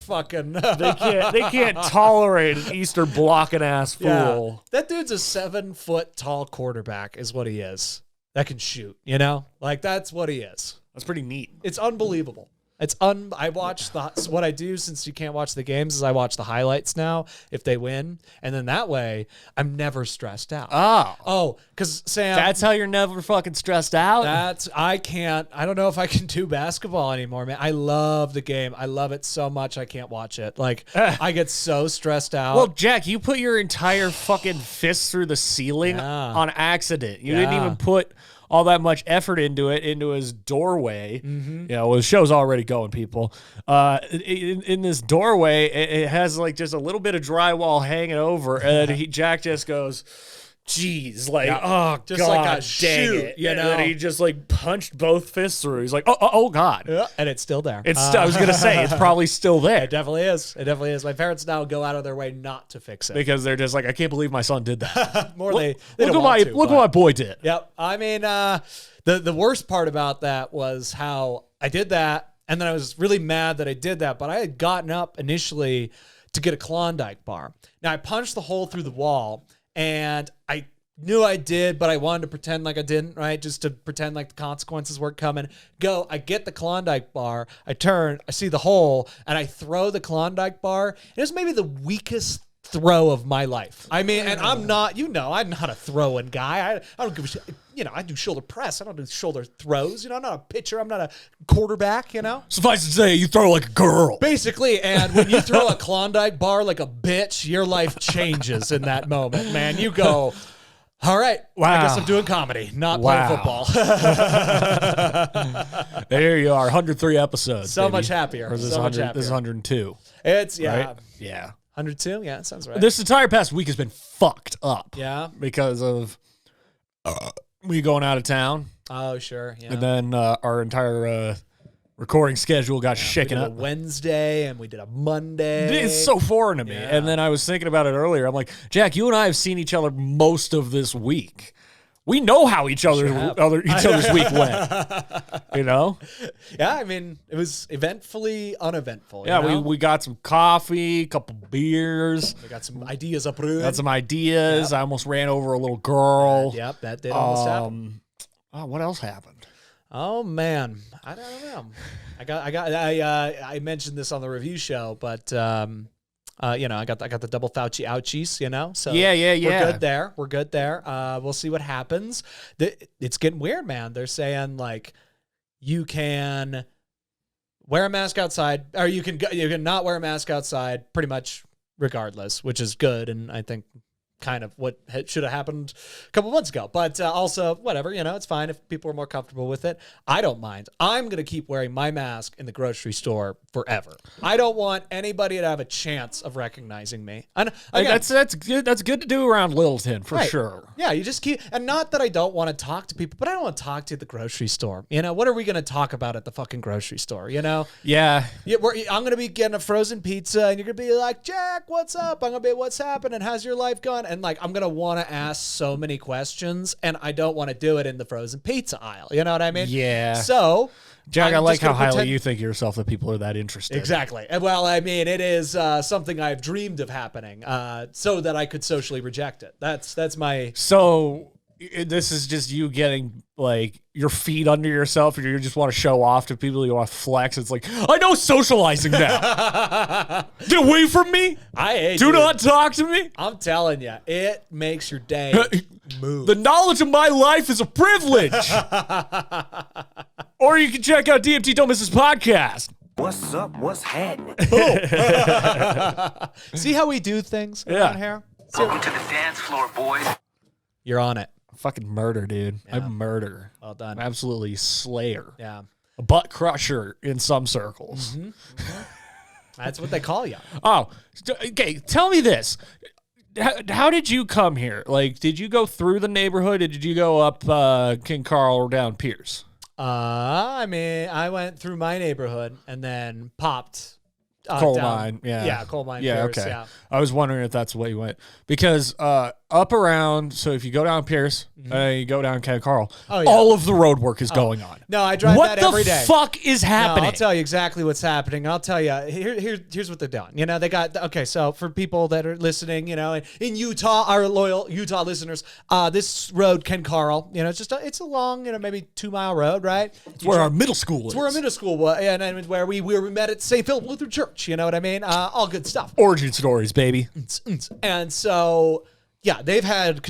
fucking. They can't tolerate an Easter blocking ass fool. Yeah. That dude's a 7-foot tall quarterback, is what he is. That can shoot. You know, like that's what he is. That's pretty neat. It's unbelievable. I watch what I do since you can't watch the games is I watch the highlights now if they win, and then that way I'm never stressed out. Because Sam, that's how you're never fucking stressed out. I don't know if I can do basketball anymore, man. I love the game. I love it so much I can't watch it. Like I get so stressed out. Well, Jack, you put your entire fucking fist through the ceiling on accident. You didn't even put all that much effort into his doorway. Mm-hmm. You know, the show's already going, people. In this doorway, it has like just a little bit of drywall hanging over, and Jack just goes, "Geez, like, oh just God, like a shoot, it. You know?" And he just like punched both fists through. He's like, oh God. Yeah, and it's still there. I was gonna say it's probably still there. It definitely is. It definitely is. My parents now go out of their way not to fix it because they're just like, I can't believe my son did that. Look what my boy did. Yep. I mean, the worst part about that was how I did that, and then I was really mad that I did that. But I had gotten up initially to get a Klondike bar. Now I punched the hole through the wall. And I knew I did, but I wanted to pretend like I didn't, right? Just to pretend like the consequences weren't coming. I get the Klondike bar, I turn, I see the hole, and I throw the Klondike bar. It was maybe the weakest throw of my life. I mean, and I'm not a throwing guy. I don't give a shit. You know, I do shoulder press. I don't do shoulder throws. You know, I'm not a pitcher. I'm not a quarterback, you know? Suffice to say, you throw like a girl. Basically, and when you throw a Klondike bar like a bitch, your life changes in that moment, man. You go, all right, wow. I guess I'm doing comedy, not playing football. There you are, 103 episodes. So baby. Much happier. Or this so much happier. This is 102. It's, right? Yeah. 102? Yeah, that sounds right. This entire past week has been fucked up. Yeah. Because of me going out of town. Oh, sure. Yeah. And then our entire recording schedule got shaken up. We did a Wednesday and we did a Monday. It's so foreign to me. Yeah. And then I was thinking about it earlier. I'm like, Jack, you and I have seen each other most of this week. We know how each other's week went. You know? Yeah, I mean, it was eventfully uneventful. Yeah, you know? we got some coffee, a couple beers. We got some ideas up. Got some ideas. Yep. I almost ran over a little girl. Yep, that did almost happen. What else happened? Oh man, I don't know. I mentioned this on the review show, but you know, I got the double Fauci ouchies, you know? So yeah. We're good there. We'll see what happens. It's getting weird, man. They're saying like you can wear a mask outside, or you can not wear a mask outside pretty much regardless, which is good, and I think kind of what should have happened a couple months ago. But also, whatever, you know, it's fine if people are more comfortable with it. I don't mind. I'm going to keep wearing my mask in the grocery store forever. I don't want anybody to have a chance of recognizing me. And again, that's good. That's good to do around Littleton, for sure. Yeah, you just keep, and not that I don't want to talk to people, but I don't want to talk to the grocery store. You know, what are we going to talk about at the fucking grocery store, you know? Yeah. I'm going to be getting a frozen pizza, and you're going to be like, Jack, what's up? I'm going to be, what's happening? How's your life going? And like, I'm going to want to ask so many questions, and I don't want to do it in the frozen pizza aisle. You know what I mean? Yeah. So, Jack, I like how highly you think of yourself that people are that interested. Exactly. Well, I mean, it is something I've dreamed of happening so that I could socially reject it. That's my... So... This is just you getting like your feet under yourself, and you just want to show off to people. You want to flex. It's like, I know socializing now. Get away from me. Do not talk to me. I'm telling you, it makes your day move. The knowledge of my life is a privilege. Or you can check out DMT Don't Miss This podcast. What's up? What's happening? See how we do things around here? Welcome to the dance floor, boys. You're on it. Fucking murder, dude. Yeah. I'm murder. Well done. I'm absolutely slayer. Yeah. A butt crusher in some circles. Mm-hmm. Mm-hmm. That's what they call you. Oh, okay. Tell me this. How did you come here? Like, did you go through the neighborhood, or did you go up King Carl or down Pierce? I mean, I went through my neighborhood and then popped coal down- mine. Yeah. coal mine. Yeah, Pierce, okay. Yeah. I was wondering if that's the way you went. Because up around, so if you go down Pierce, you go down Ken Carl, Oh, yeah. all of the road work is going on. No, I drive What that every the day. fuck is No, happening? I'll tell you exactly what's happening. I'll tell you. Here's what they're doing. You know, they got okay. So for people that are listening, you know, in Utah, our loyal Utah listeners, this road, Ken Carl, you know, it's a long, you know, maybe 2-mile road, right? It's where our middle school is. It's where our middle school was, and where we met at St. Philip Lutheran Church. You know what I mean? All good stuff. Origin stories, baby. And so, yeah, they've had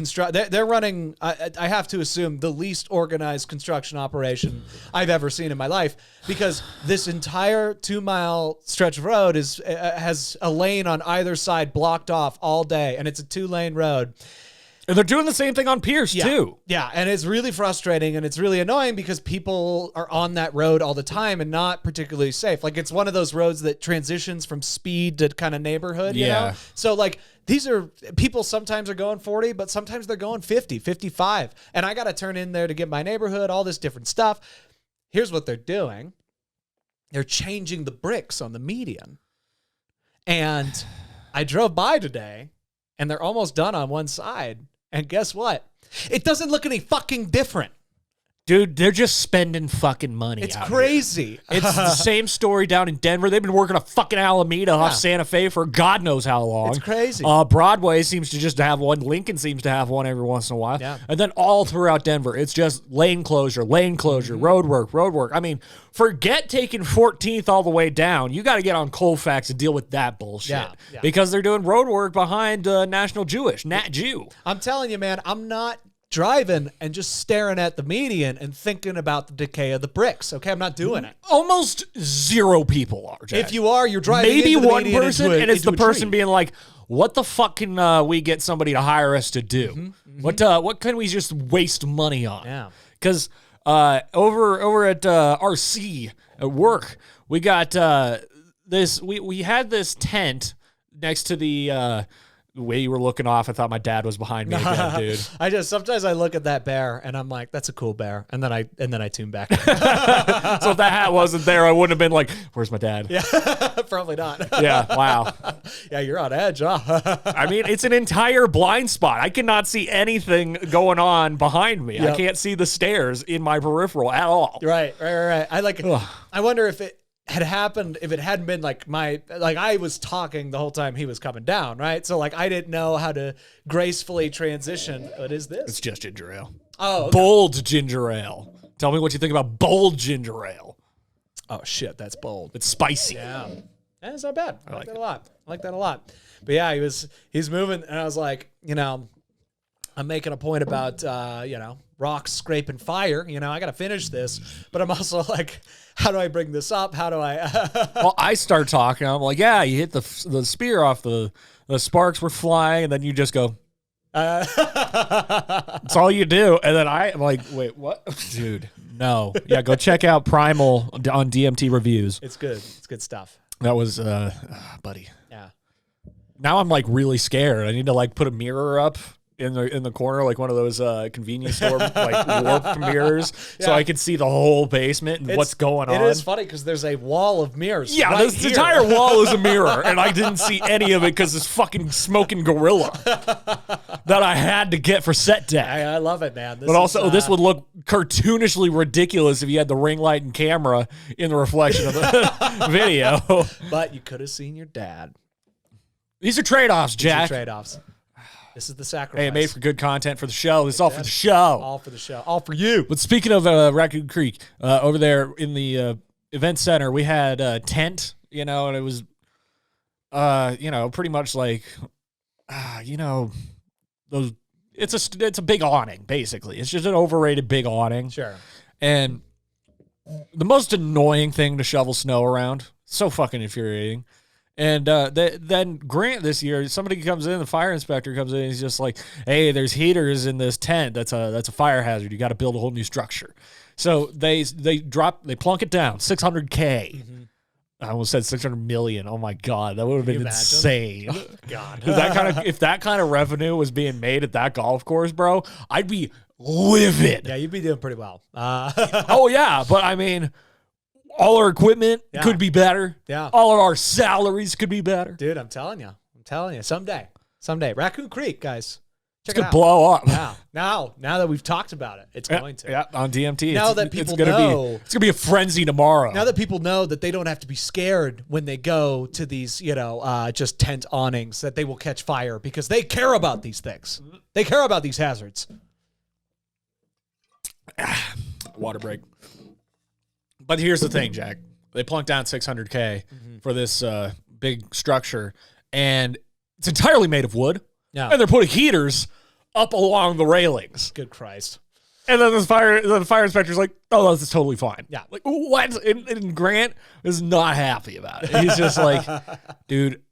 they're running. I have to assume the least organized construction operation I've ever seen in my life, because this entire 2-mile stretch of road has a lane on either side blocked off all day, and it's a 2-lane road. And they're doing the same thing on Pierce, too. Yeah, and it's really frustrating and it's really annoying because people are on that road all the time and not particularly safe. Like, it's one of those roads that transitions from speed to kind of neighborhood, you know? So, like, these are people sometimes are going 40, but sometimes they're going 50, 55. And I got to turn in there to get my neighborhood, all this different stuff. Here's what they're doing. They're changing the bricks on the median. And I drove by today and they're almost done on one side. And guess what? It doesn't look any fucking different. Dude, they're just spending fucking money. It's out crazy. Here. It's the same story down in Denver. They've been working a fucking Alameda off Santa Fe for God knows how long. It's crazy. Broadway seems to just have one. Lincoln seems to have one every once in a while. Yeah. And then all throughout Denver, it's just lane closure, road work. I mean, forget taking 14th all the way down. You got to get on Colfax and deal with that bullshit. Yeah. Because they're doing road work behind National Jewish, Nat Jew. I'm telling you, man, I'm not driving and just staring at the median and thinking about the decay of the bricks. Okay, I'm not doing it. Almost zero people are, Jack. If you are, you're driving maybe into the one median person, into and it's the into a person tree. being like, "What the fuck can we get somebody to hire us to do? What can we just waste money on?" Yeah. Because over at RC at work, we got this. We had this tent next to the way you were looking off. I thought my dad was behind me again, dude. Sometimes I look at that bear and I'm like, that's a cool bear, and then I tune back. So if that hat wasn't there, I wouldn't have been like, "Where's my dad?" Yeah, probably not. Yeah, wow. Yeah, you're on edge, huh? I mean, it's an entire blind spot. I cannot see anything going on behind me. Yep. I can't see the stairs in my peripheral at all. Right. I wonder if it had happened if it hadn't been like I was talking the whole time he was coming down, right? So like I didn't know how to gracefully transition. What is this? It's just ginger ale. Oh, okay. Bold ginger ale. Tell me what you think about bold ginger ale. Oh shit, that's bold. It's spicy. Yeah, that's not bad. I like that a lot. I like that a lot. But yeah, he's moving, and I was like, you know, I'm making a point about rocks scraping fire. You know, I got to finish this, but I'm also like, how do I bring this up? How do I? Well, I start talking. I'm like, yeah, you hit the spear off, the sparks were flying, and then you just go. That's all you do. And then I'm like, wait, what? Dude, no. Yeah, go check out Primal on DMT reviews. It's good. It's good stuff. That was, buddy. Yeah. Now I'm like really scared. I need to like put a mirror up in the corner, like one of those convenience store like warped mirrors, so I can see the whole basement and what's going on. It is funny because there's a wall of mirrors. Yeah, right this here. entire wall is a mirror, and I didn't see any of it because this fucking smoking gorilla that I had to get for set deck. I love it, man. But also, this would look cartoonishly ridiculous if you had the ring light and camera in the reflection of the video. But you could have seen your dad. These are trade-offs, Jack. These are trade-offs. This is the sacrifice. Hey, it made for good content for the show. It's all for the show. All for the show. All for you. But speaking of Raccoon Creek, over there in the event center, we had a tent, you know, and it was, pretty much like, those. It's a big awning, basically. It's just an overrated big awning. Sure. And the most annoying thing to shovel snow around, so fucking infuriating. And then Grant this year, somebody comes in, the fire inspector comes in, and he's just like, "Hey, there's heaters in this tent. That's a fire hazard. You got to build a whole new structure." So they plunk it down, $600K. Mm-hmm. I almost said 600 million. Oh my god, that would have been insane. Oh, god, if that kind of revenue was being made at that golf course, bro, I'd be livid. Yeah, you'd be doing pretty well. Oh yeah, but I mean, All our equipment could be better. Yeah. All of our salaries could be better. Dude, I'm telling you. Someday. Raccoon Creek, guys. It's going to blow up. Yeah. Now that we've talked about it, it's going to. Yeah, on DMT. Now that people it's going to be a frenzy tomorrow. Now that people know that they don't have to be scared when they go to these, just tent awnings, that they will catch fire because they care about these things. They care about these hazards. Water break. But here's the thing, Jack. They plunked down $600K for this big structure, and it's entirely made of wood. Yeah. And they're putting heaters up along the railings. Good Christ. And then the fire inspector's like, oh, that's totally fine. Yeah. Like, what? And Grant is not happy about it. He's just like, dude,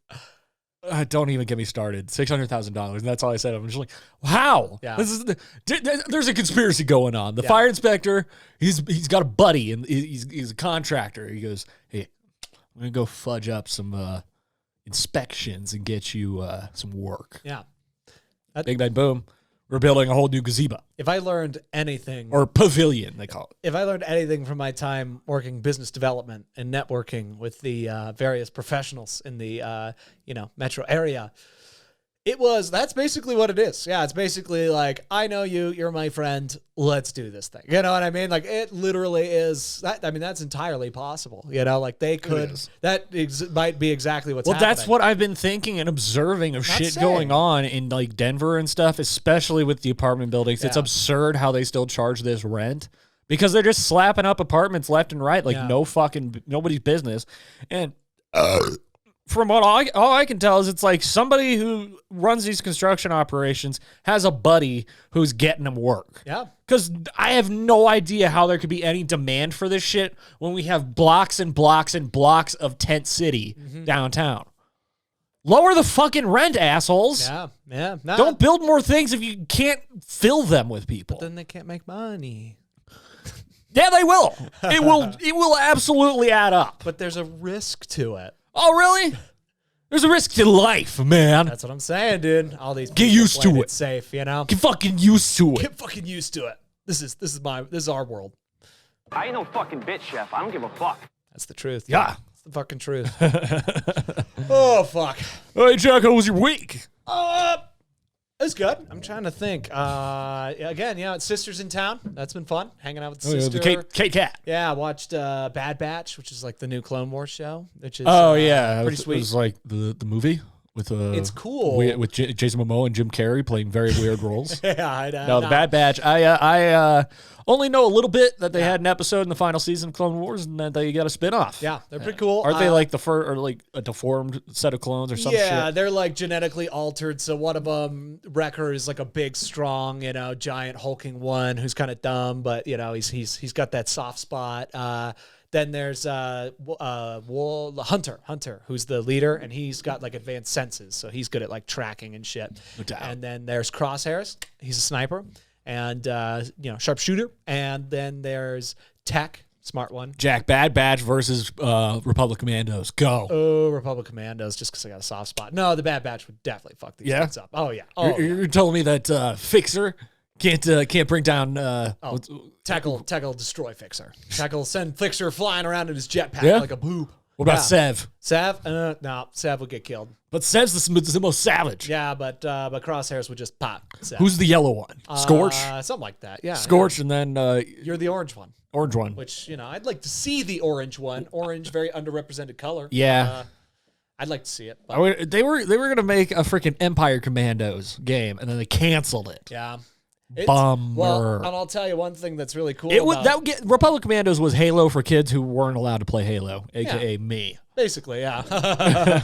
don't even get me started. $600,000. And that's all I said. I'm just like, how? Yeah. There's a conspiracy going on. The fire inspector, he's got a buddy, and he's a contractor. He goes, hey, I'm going to go fudge up some inspections and get you some work. Yeah. Big bang boom. We're building a whole new gazebo. If I learned anything, or pavilion, they call it. If I learned anything from my time working business development and networking with the various professionals in the metro area, that's basically what it is. Yeah, it's basically like, I know you, you're my friend, let's do this thing. You know what I mean? Like, it literally is that. I mean, that's entirely possible. Like they could, might be exactly what's happening. That's what I've been thinking and observing of shit going on in like Denver and stuff, especially with the apartment buildings. Yeah. It's absurd how they still charge this rent because they're just slapping up apartments left and right, like nobody's business. And from what all I can tell is it's like somebody who runs these construction operations has a buddy who's getting them work. Yeah. Because I have no idea how there could be any demand for this shit when we have blocks and blocks and blocks of tent city downtown. Lower the fucking rent, assholes. Yeah. Nah. Don't build more things if you can't fill them with people. But then they can't make money. Yeah, they will. It will absolutely add up. But there's a risk to it. Oh, really? There's a risk to life, man. That's what I'm saying, dude. All these get used to it. Safe, Get fucking used to it. Get fucking used to it. This is our world. I ain't no fucking bitch, chef. I don't give a fuck. That's the truth. Yeah. It's the fucking truth. Oh, fuck. Hey, Jack, how was your week? It's good. I'm trying to think. Again, it's Sisters in Town. That's been fun. Hanging out with the sister. The Kate Cat. Yeah, I watched Bad Batch, which is like the new Clone Wars show, which is pretty sweet. It was like the movie with it's cool with Jason Momoa and Jim Carrey playing very weird roles. Yeah, I know. No, the Bad Batch. I only know a little bit that they had an episode in the final season of Clone Wars, and that they got a spinoff. Yeah, they're pretty cool. Aren't they like like a deformed set of clones or something? Yeah, they're like genetically altered. So one of them, Wrecker, is like a big, strong, giant hulking one who's kind of dumb, but he's got that soft spot. Then there's Hunter, who's the leader, and he's got like advanced senses, so he's good at like tracking and shit. No doubt. And then there's Crosshairs, he's a sniper, and sharpshooter. And then there's Tech, smart one. Jack, Bad Batch versus Republic Commandos. Go. Oh, Republic Commandos, just because I got a soft spot. No, the Bad Batch would definitely fuck these things up. Oh yeah. You're telling me that Fixer can't bring down Tackle destroy Fixer. Tackle send Fixer flying around in his jetpack like a boop. What about Sev? Sev? No, Sev would get killed. But Sev's the most savage. Yeah, but Crosshairs would just pop Sev. Who's the yellow one? Scorch? Something like that, yeah. Scorch, and then you're the orange one. Orange one. Which, I'd like to see the orange one. Orange, very underrepresented color. Yeah. I'd like to see it. But they were going to make a freaking Empire Commandos game, and then they canceled it. Yeah. Bummer. Well, and I'll tell you one thing that's really cool. Republic Commandos was Halo for kids who weren't allowed to play Halo, aka me. Basically, yeah.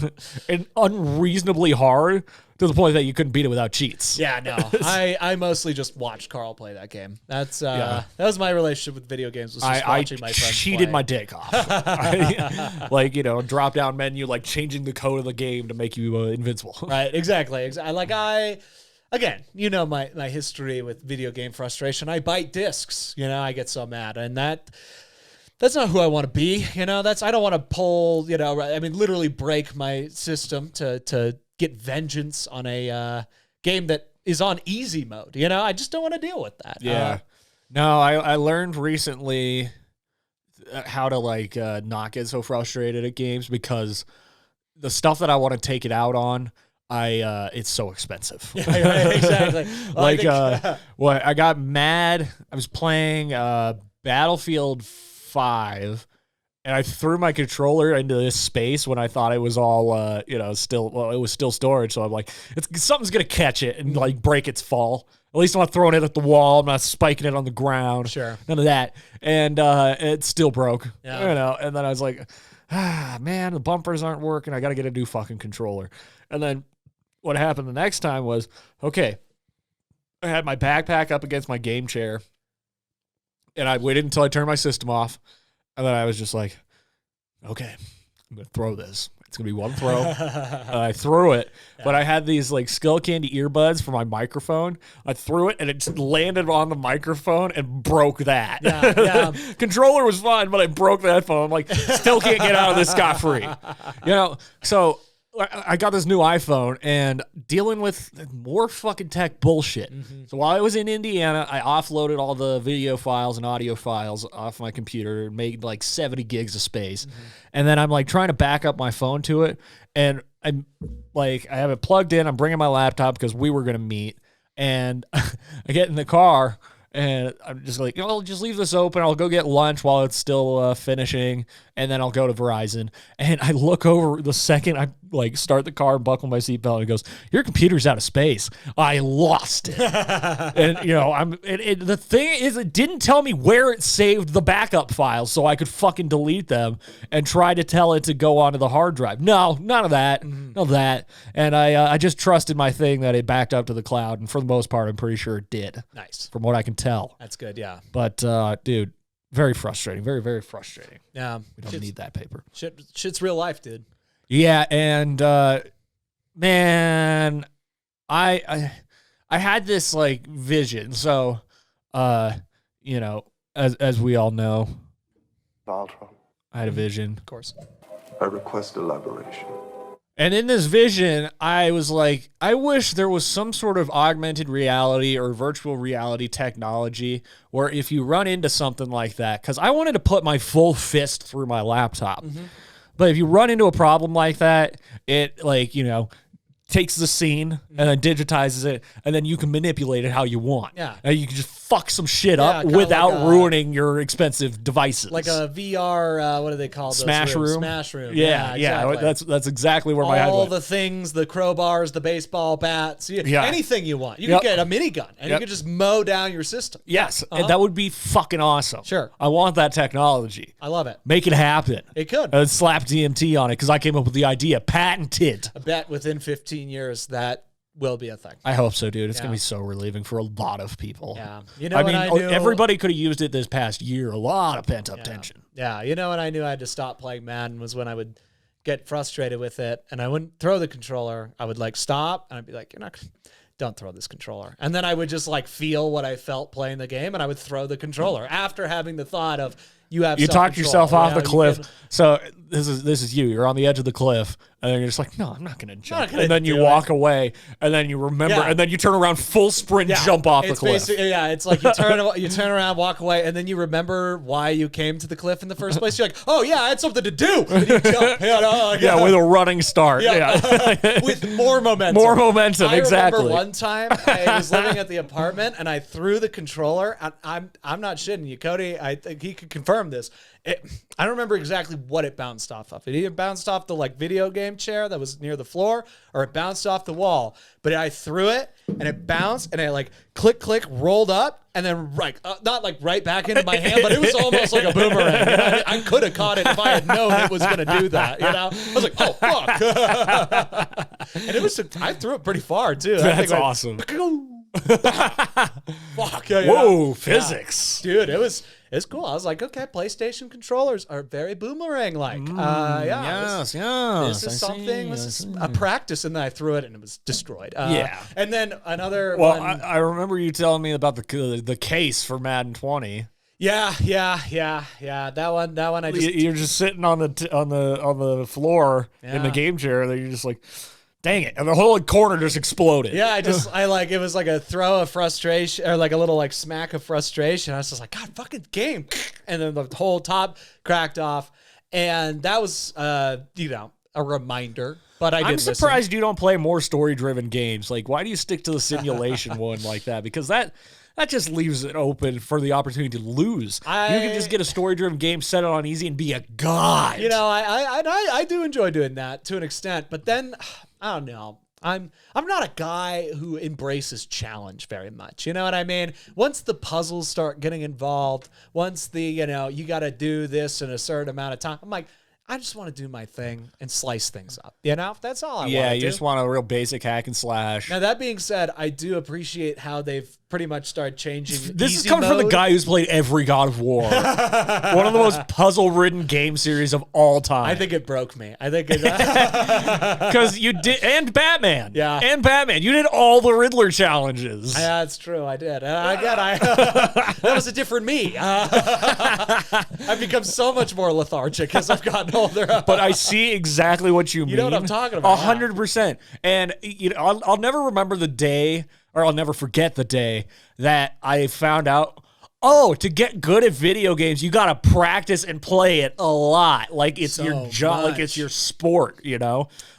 And unreasonably hard to the point that you couldn't beat it without cheats. Yeah, no. I mostly just watched Carl play that game. That was my relationship with video games. Was just watching my friends cheated play. My dick off. Drop down menu, like changing the code of the game to make you invincible. Right, exactly. Again, my history with video game frustration. I bite discs. I get so mad, and that's not who I want to be. I don't want to pull. Literally break my system to get vengeance on a game that is on easy mode. I just don't want to deal with that. Yeah. No, I learned recently how to like not get so frustrated at games, because the stuff that I want to take it out on, it's so expensive. Yeah, exactly. I got mad. I was playing Battlefield 5, and I threw my controller into this space when I thought it was all it was still storage. So I'm like, something's gonna catch it and like break its fall. At least I'm not throwing it at the wall. I'm not spiking it on the ground. Sure. None of that. And it still broke. Yeah. And then I was like, man, the bumpers aren't working. I got to get a new fucking controller. And then what happened the next time was, okay, I had my backpack up against my game chair, and I waited until I turned my system off. And then I was just like, okay, I'm going to throw this. It's going to be one throw. I threw it, but I had these like Skull Candy earbuds for my microphone. I threw it, and it just landed on the microphone and broke that. Yeah. Controller was fine, but I broke that phone. I'm like, still can't get out of this scot-free. So I got this new iPhone and dealing with more fucking tech bullshit. Mm-hmm. So while I was in Indiana, I offloaded all the video files and audio files off my computer and made like 70 gigs of space. Mm-hmm. And then I'm like trying to back up my phone to it. And I'm like, I have it plugged in. I'm bringing my laptop because we were going to meet. And I get in the car. And I'm just like, I'll just leave this open. I'll go get lunch while it's still finishing, and then I'll go to Verizon. And I look over the second I like start the car and buckle my seatbelt, and it goes, "Your computer's out of space." I lost it. And the thing is, it didn't tell me where it saved the backup files, so I could fucking delete them and try to tell it to go onto the hard drive. No, none of that, none of that. And I just trusted my thing that it backed up to the cloud, and for the most part, I'm pretty sure it did. Nice, from what I can tell. That's good, yeah. But dude, very frustrating. Very, very frustrating. Yeah. We don't need that paper. Shit's real life, dude. Yeah, and man, I had this like vision. So as we all know, Valtron, I had a vision. Of course. I request elaboration. And in this vision, I was like, I wish there was some sort of augmented reality or virtual reality technology where if you run into something like that, because I wanted to put my full fist through my laptop. Mm-hmm. But if you run into a problem like that, it takes the scene and then digitizes it, and then you can manipulate it how you want. Yeah. And you can just fuck some shit up without ruining your expensive devices. Like a VR, what do they call those? Smash room? Smash room. Yeah, exactly. That's exactly where my head went. All the things, the crowbars, the baseball bats, anything you want. You can get a minigun, and you can just mow down your system. Yes, and that would be fucking awesome. Sure. I want that technology. I love it. Make it happen. It could. And slap DMT on it, because I came up with the idea. Patented. I bet within 15 years that will be a thing. I hope so, dude. It's going to be so relieving for a lot of people. Yeah. Everybody could have used it this past year. A lot of pent-up tension. Yeah. When I knew I had to stop playing Madden was when I would get frustrated with it, and I wouldn't throw the controller. I would stop, and I'd be like, don't throw this controller. And then I would just feel what I felt playing the game, and I would throw the controller after having the thought of, you talked yourself off the cliff. So this is you. You're on the edge of the cliff, and then you're just like, no, I'm not going to jump. And then you walk away, and then you remember, and then you turn around, full sprint, jump off the cliff. It's like you turn around, walk away, and then you remember why you came to the cliff in the first place. You're like, oh yeah, I had something to do. And you jump. With a running start. Yeah. With more momentum. I remember one time I was living at the apartment, and I threw the controller. And I'm not shitting you, Cody. I think he could confirm this. I don't remember exactly what it bounced off of. It either bounced off the video game chair that was near the floor, or it bounced off the wall. But I threw it, and it bounced, and it click, rolled up, and then not right back into my hand, but it was almost like a boomerang. I could have caught it if I had known it was going to do that. I was like, oh fuck! And I threw it pretty far too. That's awesome. Fuck! Whoa, physics, dude! It's cool. I was like, okay, PlayStation controllers are very boomerang-like. Yes. This is something. This is a practice, and then I threw it, and it was destroyed. And then another. Well, I remember you telling me about the case for Madden 20. Yeah. That one. You're just sitting on the floor in the game chair. That you're just like, Dang it. And the whole corner just exploded. Yeah, it was like a throw of frustration or like a little like smack of frustration. I was just like, God, fucking game. And then the whole top cracked off. And that was, a reminder. But I'm surprised you don't play more story-driven games. Like, why do you stick to the simulation one like that? Because that just leaves it open for the opportunity to lose. You can just get a story-driven game, set it on easy, and be a god. I do enjoy doing that to an extent. But then, I don't know. I'm not a guy who embraces challenge very much. You know what I mean? Once the puzzles start getting involved, once you got to do this in a certain amount of time, I'm like, I just want to do my thing and slice things up. That's all I want to do. Yeah, you just want a real basic hack and slash. Now, that being said, I do appreciate how they've pretty much started changing This is coming from the guy who's played every God of War. One of the most puzzle-ridden game series of all time. I think it broke me. I think it... Because you did... And Batman. Yeah. And Batman. You did all the Riddler challenges. Yeah, that's true. I did. That was a different me. I've become so much more lethargic as I've gotten older. But I see exactly what you mean. You know what I'm talking about. 100%. And I'll never remember the day... Or I'll never forget the day that I found out, to get good at video games, you got to practice and play it a lot. Like it's your job, like it's your sport,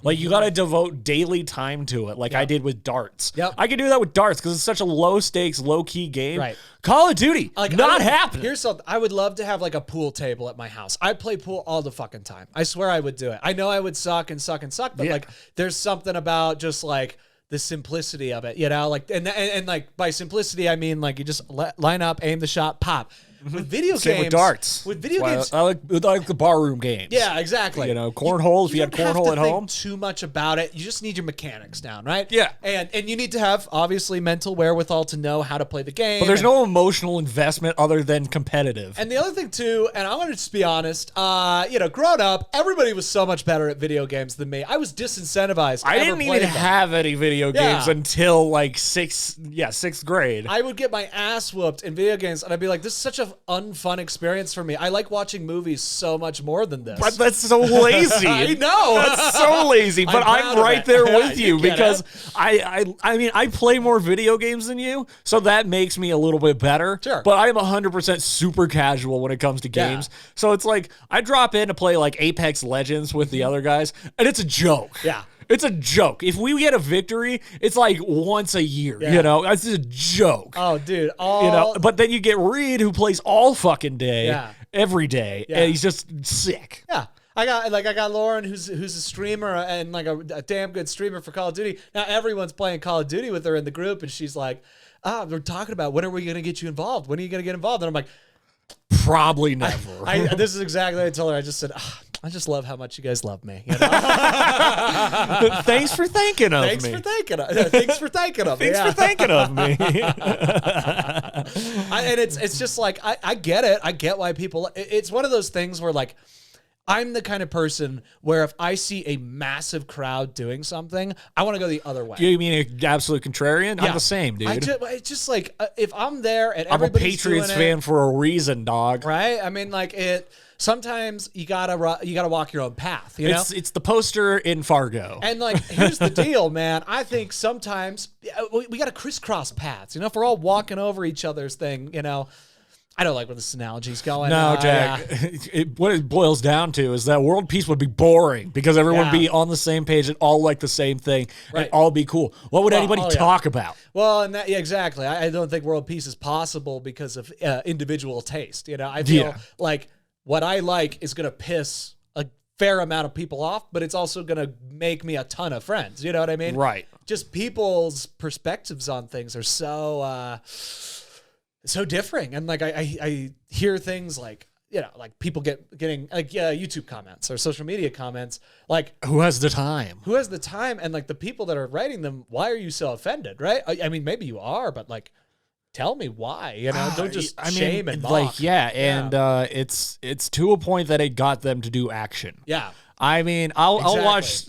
Like you got to devote daily time to it, like I did with darts. Yep. I can do that with darts because it's such a low stakes, low key game. Right. Call of Duty, not happening. Here's something. I would love to have like a pool table at my house. I'd play pool all the fucking time. I swear I would do it. I know I would suck, but like there's something about just like the simplicity of it, and like by simplicity, I mean like you just line up, aim the shot, pop. With video games, with darts. With video games, I like the barroom games. Yeah, exactly. Cornhole. If you had cornhole at home, too much about it. You just need your mechanics down, right? Yeah, and you need to have obviously mental wherewithal to know how to play the game. But there's no emotional investment other than competitive. And the other thing too, and I want to just be honest, growing up, everybody was so much better at video games than me. I was disincentivized. I didn't even have any video games until like sixth grade. I would get my ass whooped in video games, and I'd be like, "This is such a unfun experience for me. I like watching movies so much more than this." But that's so lazy. I know. That's so lazy. But I'm right there with you because I mean, I play more video games than you, so that makes me a little bit better. Sure. But I'm 100% super casual when it comes to games. Yeah. So it's like I drop in to play like Apex Legends with the other guys, and it's a joke. Yeah. It's a joke. If we get a victory, it's like once a year, It's a joke. Oh, dude. But then you get Reed who plays all fucking day, every day, and he's just sick. Yeah. I got Lauren who's a streamer and like a damn good streamer for Call of Duty. Now everyone's playing Call of Duty with her in the group, and she's like, we're talking about when are we going to get you involved? When are you going to get involved? And I'm like, probably never. This is exactly what I told her. I just said, I just love how much you guys love me. Thanks for thinking of me. Thanks for thinking of me. Thanks for thinking of me. And it's just like, I get it. I get why people, it's one of those things where like, I'm the kind of person where if I see a massive crowd doing something, I want to go the other way. You mean an absolute contrarian? Yeah. I'm the same, dude. It's just like, if I'm there and I'm a everybody's Patriots doing fan for a reason, dog. Right? I mean, like sometimes you gotta walk your own path. It's the poster in Fargo. And like, here's the deal, man. I think sometimes we gotta crisscross paths. If we're all walking over each other's thing, I don't like where this analogy's going. No, Jack. Yeah. What it boils down to is that world peace would be boring because everyone would be on the same page and all like the same thing and all be cool. What would anybody talk about? Well, and exactly. I don't think world peace is possible because of individual taste. I feel like what I like is going to piss a fair amount of people off, but it's also going to make me a ton of friends. You know what I mean? Right. Just people's perspectives on things are so differing, and like I hear things like like people getting like YouTube comments or social media comments like who has the time and like the people that are writing them, why are you so offended, right? I mean maybe you are, but like tell me why, don't just shame and mock. Like and it's to a point that it got them to do action. I mean, I'll watch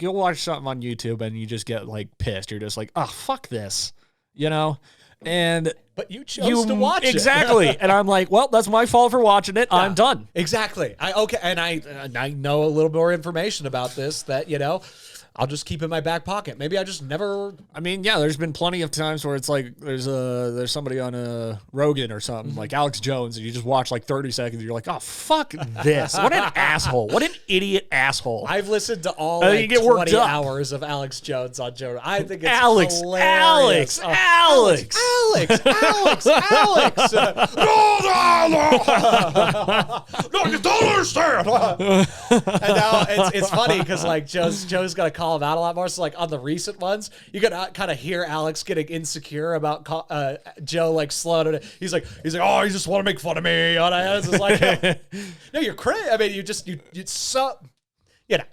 you'll watch something on YouTube and you just get like pissed. You're just like, oh fuck this, But you chose to watch it. Exactly. And I'm like, well, that's my fault for watching it. I'm done. Exactly. And I know a little more information about this that, I'll just keep in my back pocket. Maybe I just never. I mean, yeah, there's been plenty of times where it's like there's somebody on a Rogan or something like Alex Jones, and you just watch like 30 seconds. And you're like, oh fuck this! What an asshole! What an idiot asshole! I've listened to all And then like you get worked 20 up. hours of Lex Jones on Joe. I think it's Alex, hilarious. Alex. Alex. No, you don't understand. And now it's funny because like Joe's got to call him out a lot more. So like on the recent ones, you can kind of hear Alex getting insecure about Joe like slowing it. He's like, oh, you just want to make fun of me. And it's just like, no, you're crazy. I mean, you so.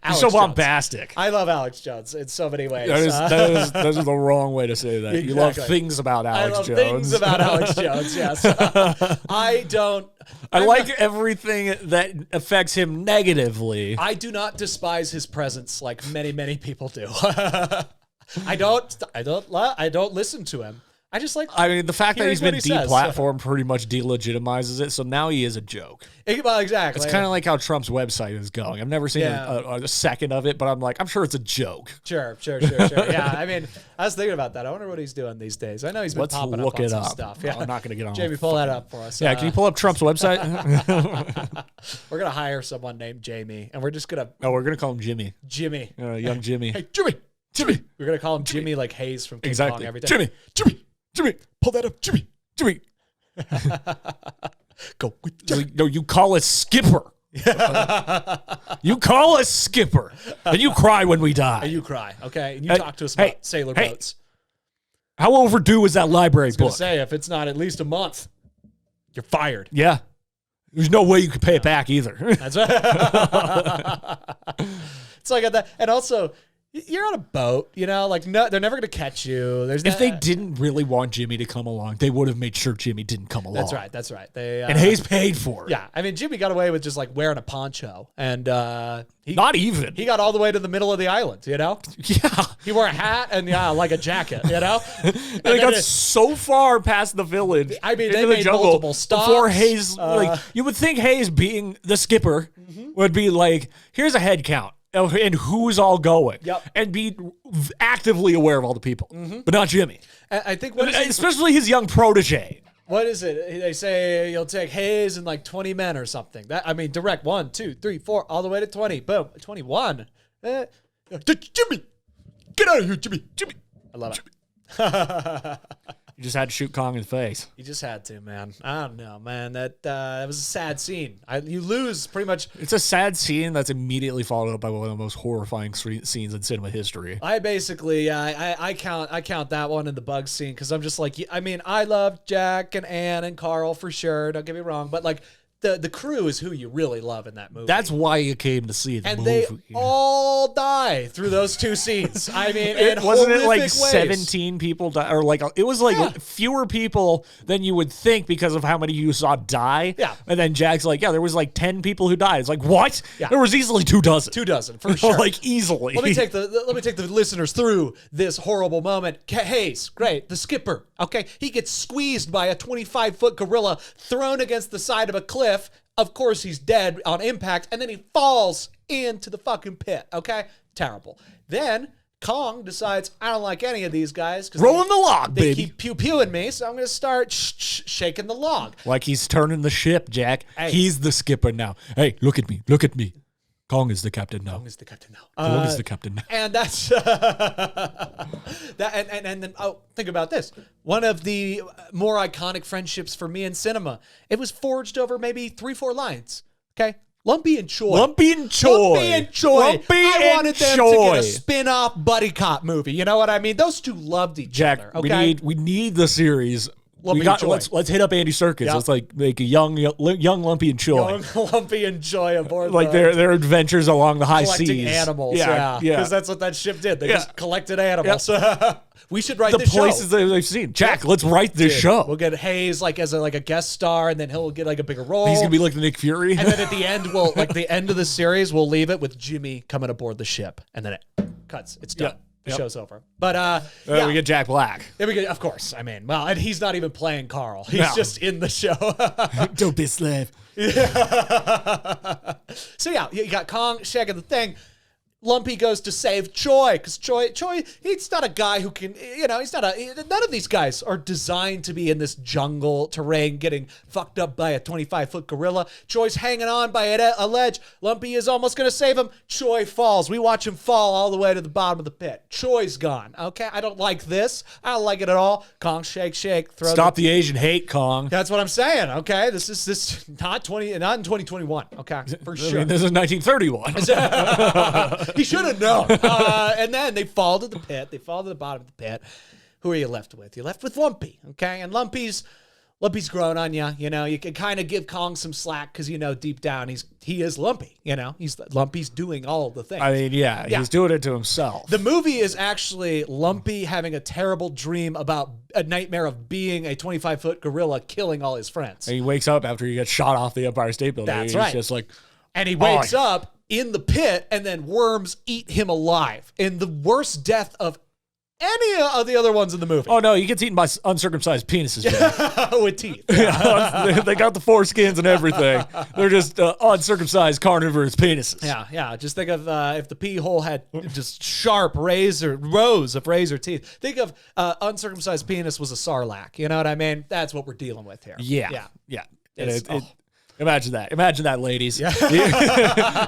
Alex so Jones. bombastic. I love Alex Jones in so many ways. That is the wrong way to say that. Exactly. You love things about Alex Jones. Things about Alex Jones, yes. I like everything that affects him negatively. I do not despise his presence like many, many people do. I don't listen to him. I just like. I mean, the fact that he's been hearing what he deplatformed pretty much delegitimizes it. So now he is a joke. Well, exactly. It's kind of like how Trump's website is going. I've never seen a second of it, but I'm like, I'm sure it's a joke. Sure. Yeah, I mean, I was thinking about that. I wonder what he's doing these days. I know he's been popping up on some stuff. Yeah, I'm not going to get on. Jamie, pull that up for us. Yeah, can you pull up Trump's website? We're gonna hire someone named Jamie, and we're just gonna. Oh, we're gonna call him Jimmy. Jimmy. Young Jimmy. Hey, Jimmy. We're gonna call him Jimmy like Hayes from King Kong every day. Jimmy, pull that up, Jimmy. Go. No, you call us Skipper. You call us Skipper, and you cry when we die. And you cry, okay? And you talk to us about sailor boats. How overdue is that library book? I was gonna say, if it's not at least a month, you're fired. Yeah. There's no way you can pay it back either. That's right. It's like that, and also. You're on a boat, like no, they're never going to catch you. If they didn't really want Jimmy to come along, they would have made sure Jimmy didn't come along. That's right. And Hayes paid for it. Yeah, I mean, Jimmy got away with just like wearing a poncho, and he got all the way to the middle of the island. Yeah, he wore a hat and like a jacket. And they got so far past the village. I mean, into they made jungle multiple stops before Hayes. You would think Hayes, being the skipper, would be like, here's a head count. And who's all going, and be actively aware of all the people, but not Jimmy. I think, especially his young protege. What is it? They say you'll take Hayes and like 20 men or something. Direct 1, 2, 3, 4, all the way to 20. Boom, 21. Jimmy, get out of here, Jimmy. I love it. You just had to shoot Kong in the face. You just had to, man. I don't know, man. That was a sad scene. You lose pretty much. It's a sad scene that's immediately followed up by one of the most horrifying scenes in cinema history. I basically, I count that one in the bug scene because I'm just like, I mean, I love Jack and Anne and Carl for sure. Don't get me wrong, but like. The crew is who you really love in that movie. That's why you came to see the movie. And they all die through those two scenes. I mean, wasn't it like ways. 17 people die, or like it was like fewer people than you would think because of how many you saw die. Yeah. And then Jack's like, there was like 10 people who died. It's like, what? Yeah. There was easily 2 dozen. 2 dozen for sure. Like easily. Let me take the listeners through this horrible moment. Hayes, great, the skipper. Okay, he gets squeezed by a 25-foot gorilla, thrown against the side of a cliff. Of course, he's dead on impact, and then he falls into the fucking pit. Okay, terrible. Then Kong decides, I don't like any of these guys. Rolling the log, they baby. keep pew-pewing me, so I'm going to start shaking the log. Like he's turning the ship, Jack. Hey. He's the skipper now. Hey, look at me. Kong is the captain now. Kong is the captain now. And that's and then think about this. One of the more iconic friendships for me in cinema. It was forged over maybe 3-4 lines. Okay, Lumpy and Choi. I wanted them to get a spin-off buddy cop movie. You know what I mean? Those two loved each other. Okay? we need the series. Let's hit up Andy Serkis. Yep. Let's like make a young Lumpy and Choi. Young Lumpy and Choi aboard. Like their adventures along the high collecting seas. Animals. Yeah. Because that's what that ship did. They just collected animals. Yep. We should write the this places show. that they've seen. Jack, let's write this show. We'll get Hayes like as a guest star, and then he'll get like a bigger role. He's gonna be like the Nick Fury. And then at the end, the end of the series, we'll leave it with Jimmy coming aboard the ship, and then it cuts. It's done. The show's over. But we get Jack Black. There we go. Of course. I mean, well, and he's not even playing Carl. He's just in the show. Don't be a slave. So yeah, you got Kong shaking the thing. Lumpy goes to save Choi because Choi, he's not a guy who can, none of these guys are designed to be in this jungle terrain getting fucked up by a 25-foot gorilla. Choi's hanging on by a ledge. Lumpy is almost going to save him. Choi falls. We watch him fall all the way to the bottom of the pit. Choi's gone. Okay, I don't like this. I don't like it at all. Kong, shake. Stop the Asian hate, Kong. That's what I'm saying. Okay, this is not in 2021. Okay, for sure. I mean, this is 1931. He should have known. And then they fall to the pit. They fall to the bottom of the pit. Who are you left with? You're left with Lumpy, okay? And Lumpy's grown on you. You know, you can kind of give Kong some slack because, deep down he is Lumpy. Lumpy's doing all the things. I mean, yeah, he's doing it to himself. The movie is actually Lumpy having a terrible dream about a nightmare of being a 25-foot gorilla killing all his friends. And he wakes up after he gets shot off the Empire State Building. That's right. He's just like... And he wakes up in the pit, and then worms eat him alive in the worst death of any of the other ones in the movie. Oh, no, he gets eaten by uncircumcised penises, man. With teeth. Yeah, they got the foreskins and everything. They're just uncircumcised carnivorous penises. Yeah. Just think of if the pee hole had just sharp rows of razor teeth. Think of uncircumcised penis was a sarlacc. You know what I mean? That's what we're dealing with here. Yeah. Imagine that, ladies. Yeah.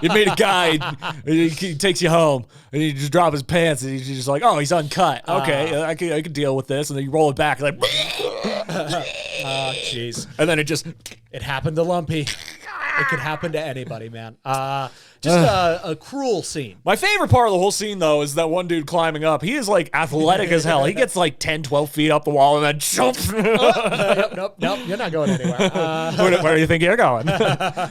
You meet a guy, he takes you home, and you just drop his pants, and he's just like, oh, he's uncut. Okay, I can deal with this. And then you roll it back, like, oh, jeez. And then it happened to Lumpy. It could happen to anybody, man. A cruel scene. My favorite part of the whole scene, though, is that one dude climbing up. He is, like, athletic as hell. He gets, like, 10, 12 feet up the wall and then jumps. Nope. You're not going anywhere. Where do you think you're going?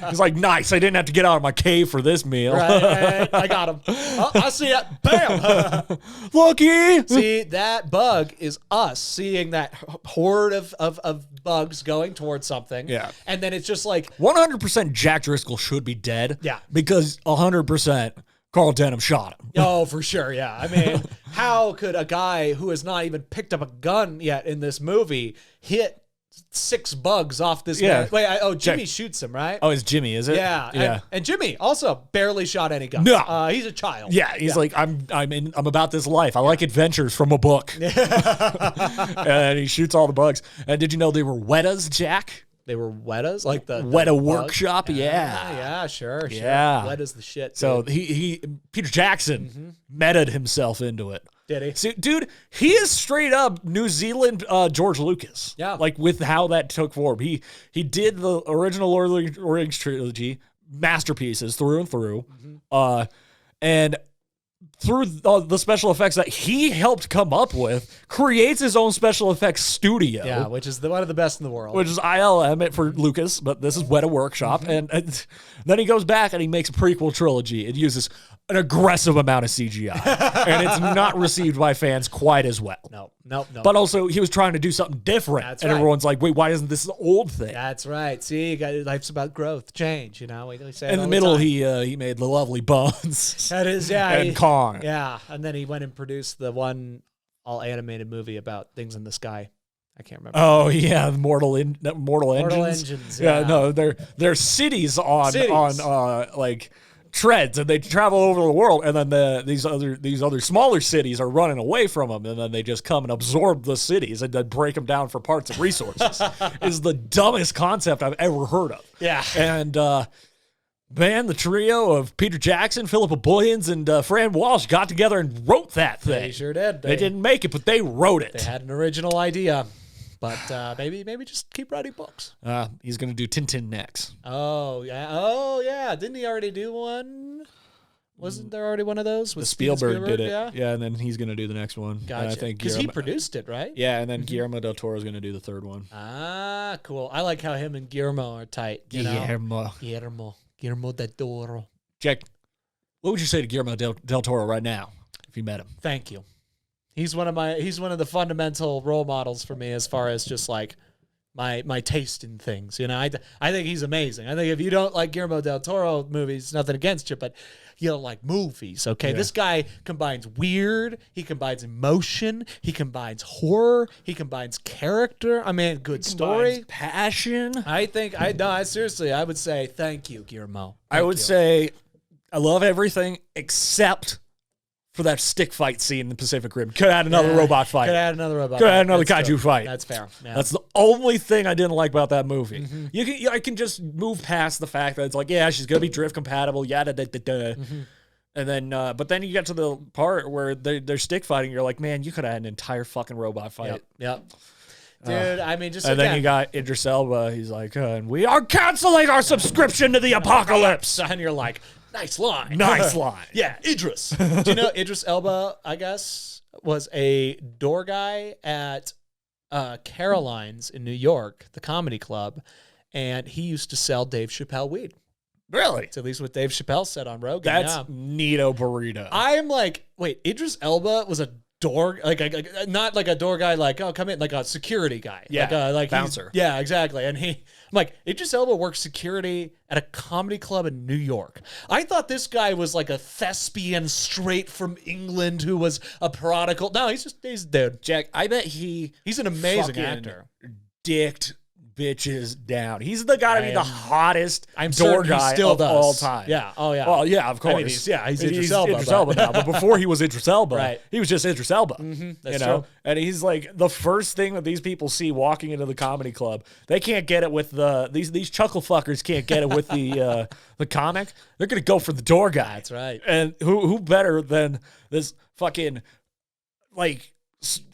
He's like, nice. I didn't have to get out of my cave for this meal. Right. I got him. Oh, I see it. Bam. Lucky. See, that bug is us seeing that horde of bugs going towards something. Yeah. And then it's just like... 100% Jack Driscoll should be dead. Yeah. Because 100% Carl Denham shot him. Oh, for sure, yeah. I mean, how could a guy who has not even picked up a gun yet in this movie hit 6 bugs off this man? Wait, Jimmy shoots him, right? Oh, it's Jimmy, is it? Yeah. And Jimmy also barely shot any guns. No. He's a child. Yeah, he's like, I'm about this life. I like adventures from a book. And he shoots all the bugs. And did you know they were Weta's, Jack? They were Weta's? Like the Weta bug? Workshop? Yeah. Yeah, sure. Yeah. Weta's the shit. So he Peter Jackson meta'd himself into it. Did he? See, dude, he is straight up New Zealand George Lucas. Yeah. Like with how that took form. He did the original Lord of the Rings trilogy, masterpieces through and through. And through the special effects that he helped come up with, creates his own special effects studio. Yeah, which is one of the best in the world. Which is ILM for Lucas, but this is Weta Workshop. And then he goes back and he makes a prequel trilogy. It uses an aggressive amount of CGI. And it's not received by fans quite as well. No. But also, he was trying to do something different. That's and right. Everyone's like, wait, why isn't this the old thing? That's right. See, life's about growth, change, We say in the middle, he made The Lovely Bones. That is, and Kong. Yeah, and then he went and produced the one all-animated movie about things in the sky. I can't remember. Oh yeah, Mortal Engines. Mortal Engines. Yeah, no, they're cities on like treads, and they travel over the world, and then these other smaller cities are running away from them, and then they just come and absorb the cities and then break them down for parts and resources. Is the dumbest concept I've ever heard of. Yeah, and man, the trio of Peter Jackson, Philippa Boyens, and Fran Walsh got together and wrote that thing. They sure did. They didn't make it, but they wrote it. They had an original idea. But maybe just keep writing books. He's going to do Tintin next. Oh, yeah. Didn't he already do one? Wasn't there already one of those? With Spielberg did it. Yeah, and then he's going to do the next one. Gotcha. I think because he produced it, right? Yeah, and then Guillermo del Toro is going to do the third one. Ah, cool. I like how him and Guillermo are tight. Guillermo del Toro. Jack, what would you say to Guillermo del Toro right now if you met him? Thank you. He's one of the fundamental role models for me as far as just like my taste in things. I think he's amazing. I think if you don't like Guillermo del Toro movies, nothing against you, but you don't like movies, okay? Yeah. This guy combines weird, he combines emotion, he combines horror, he combines character. I mean, good story, passion. I think seriously, I would say thank you, Guillermo. I would say I love everything except for that stick fight scene in the Pacific Rim. Could add another robot fight. Could add another robot. Could add another That's kaiju true. fight. That's fair. Yeah. That's the only thing I didn't like about that movie. I can just move past the fact that it's like, yeah, she's gonna be drift compatible, yada da da da. And then, but then you get to the part where they're stick fighting. You're like, man, you could have had an entire fucking robot fight. Yep. Dude, I mean, just And then you got Idris Elba. He's like, and we are canceling our subscription to the apocalypse. and you're like, nice line. Nice line. Yeah, Idris. Do you know Idris Elba, I guess, was a door guy at Caroline's in New York, the comedy club, and he used to sell Dave Chappelle weed. Really? It's at least what Dave Chappelle said on Rogan. That's yeah. neato burrito. I'm like, wait, Idris Elba was a door, like not like a door guy, like, oh, come in, like a security guy. Yeah, like bouncer. Yeah, exactly. And I'm like, Idris Elba works security at a comedy club in New York. I thought this guy was like a thespian straight from England who was a prodigal. No, he's a dude. Jack, I bet he's an amazing fucking actor. Dicked bitches down. He's the guy to be the hottest I'm door certain he guy still of does. all time. Yeah. Oh yeah. Well, yeah, of course. I mean, he's Idris Elba. Idris Elba now, but before he was Idris Elba, Right. he was just Idris Elba. That's you know, true. and he's like the first thing that these people see walking into the comedy club. They can't get it with these chuckle fuckers can't get it with the comic. They're gonna go for the door guy. That's right. And who better than this fucking like.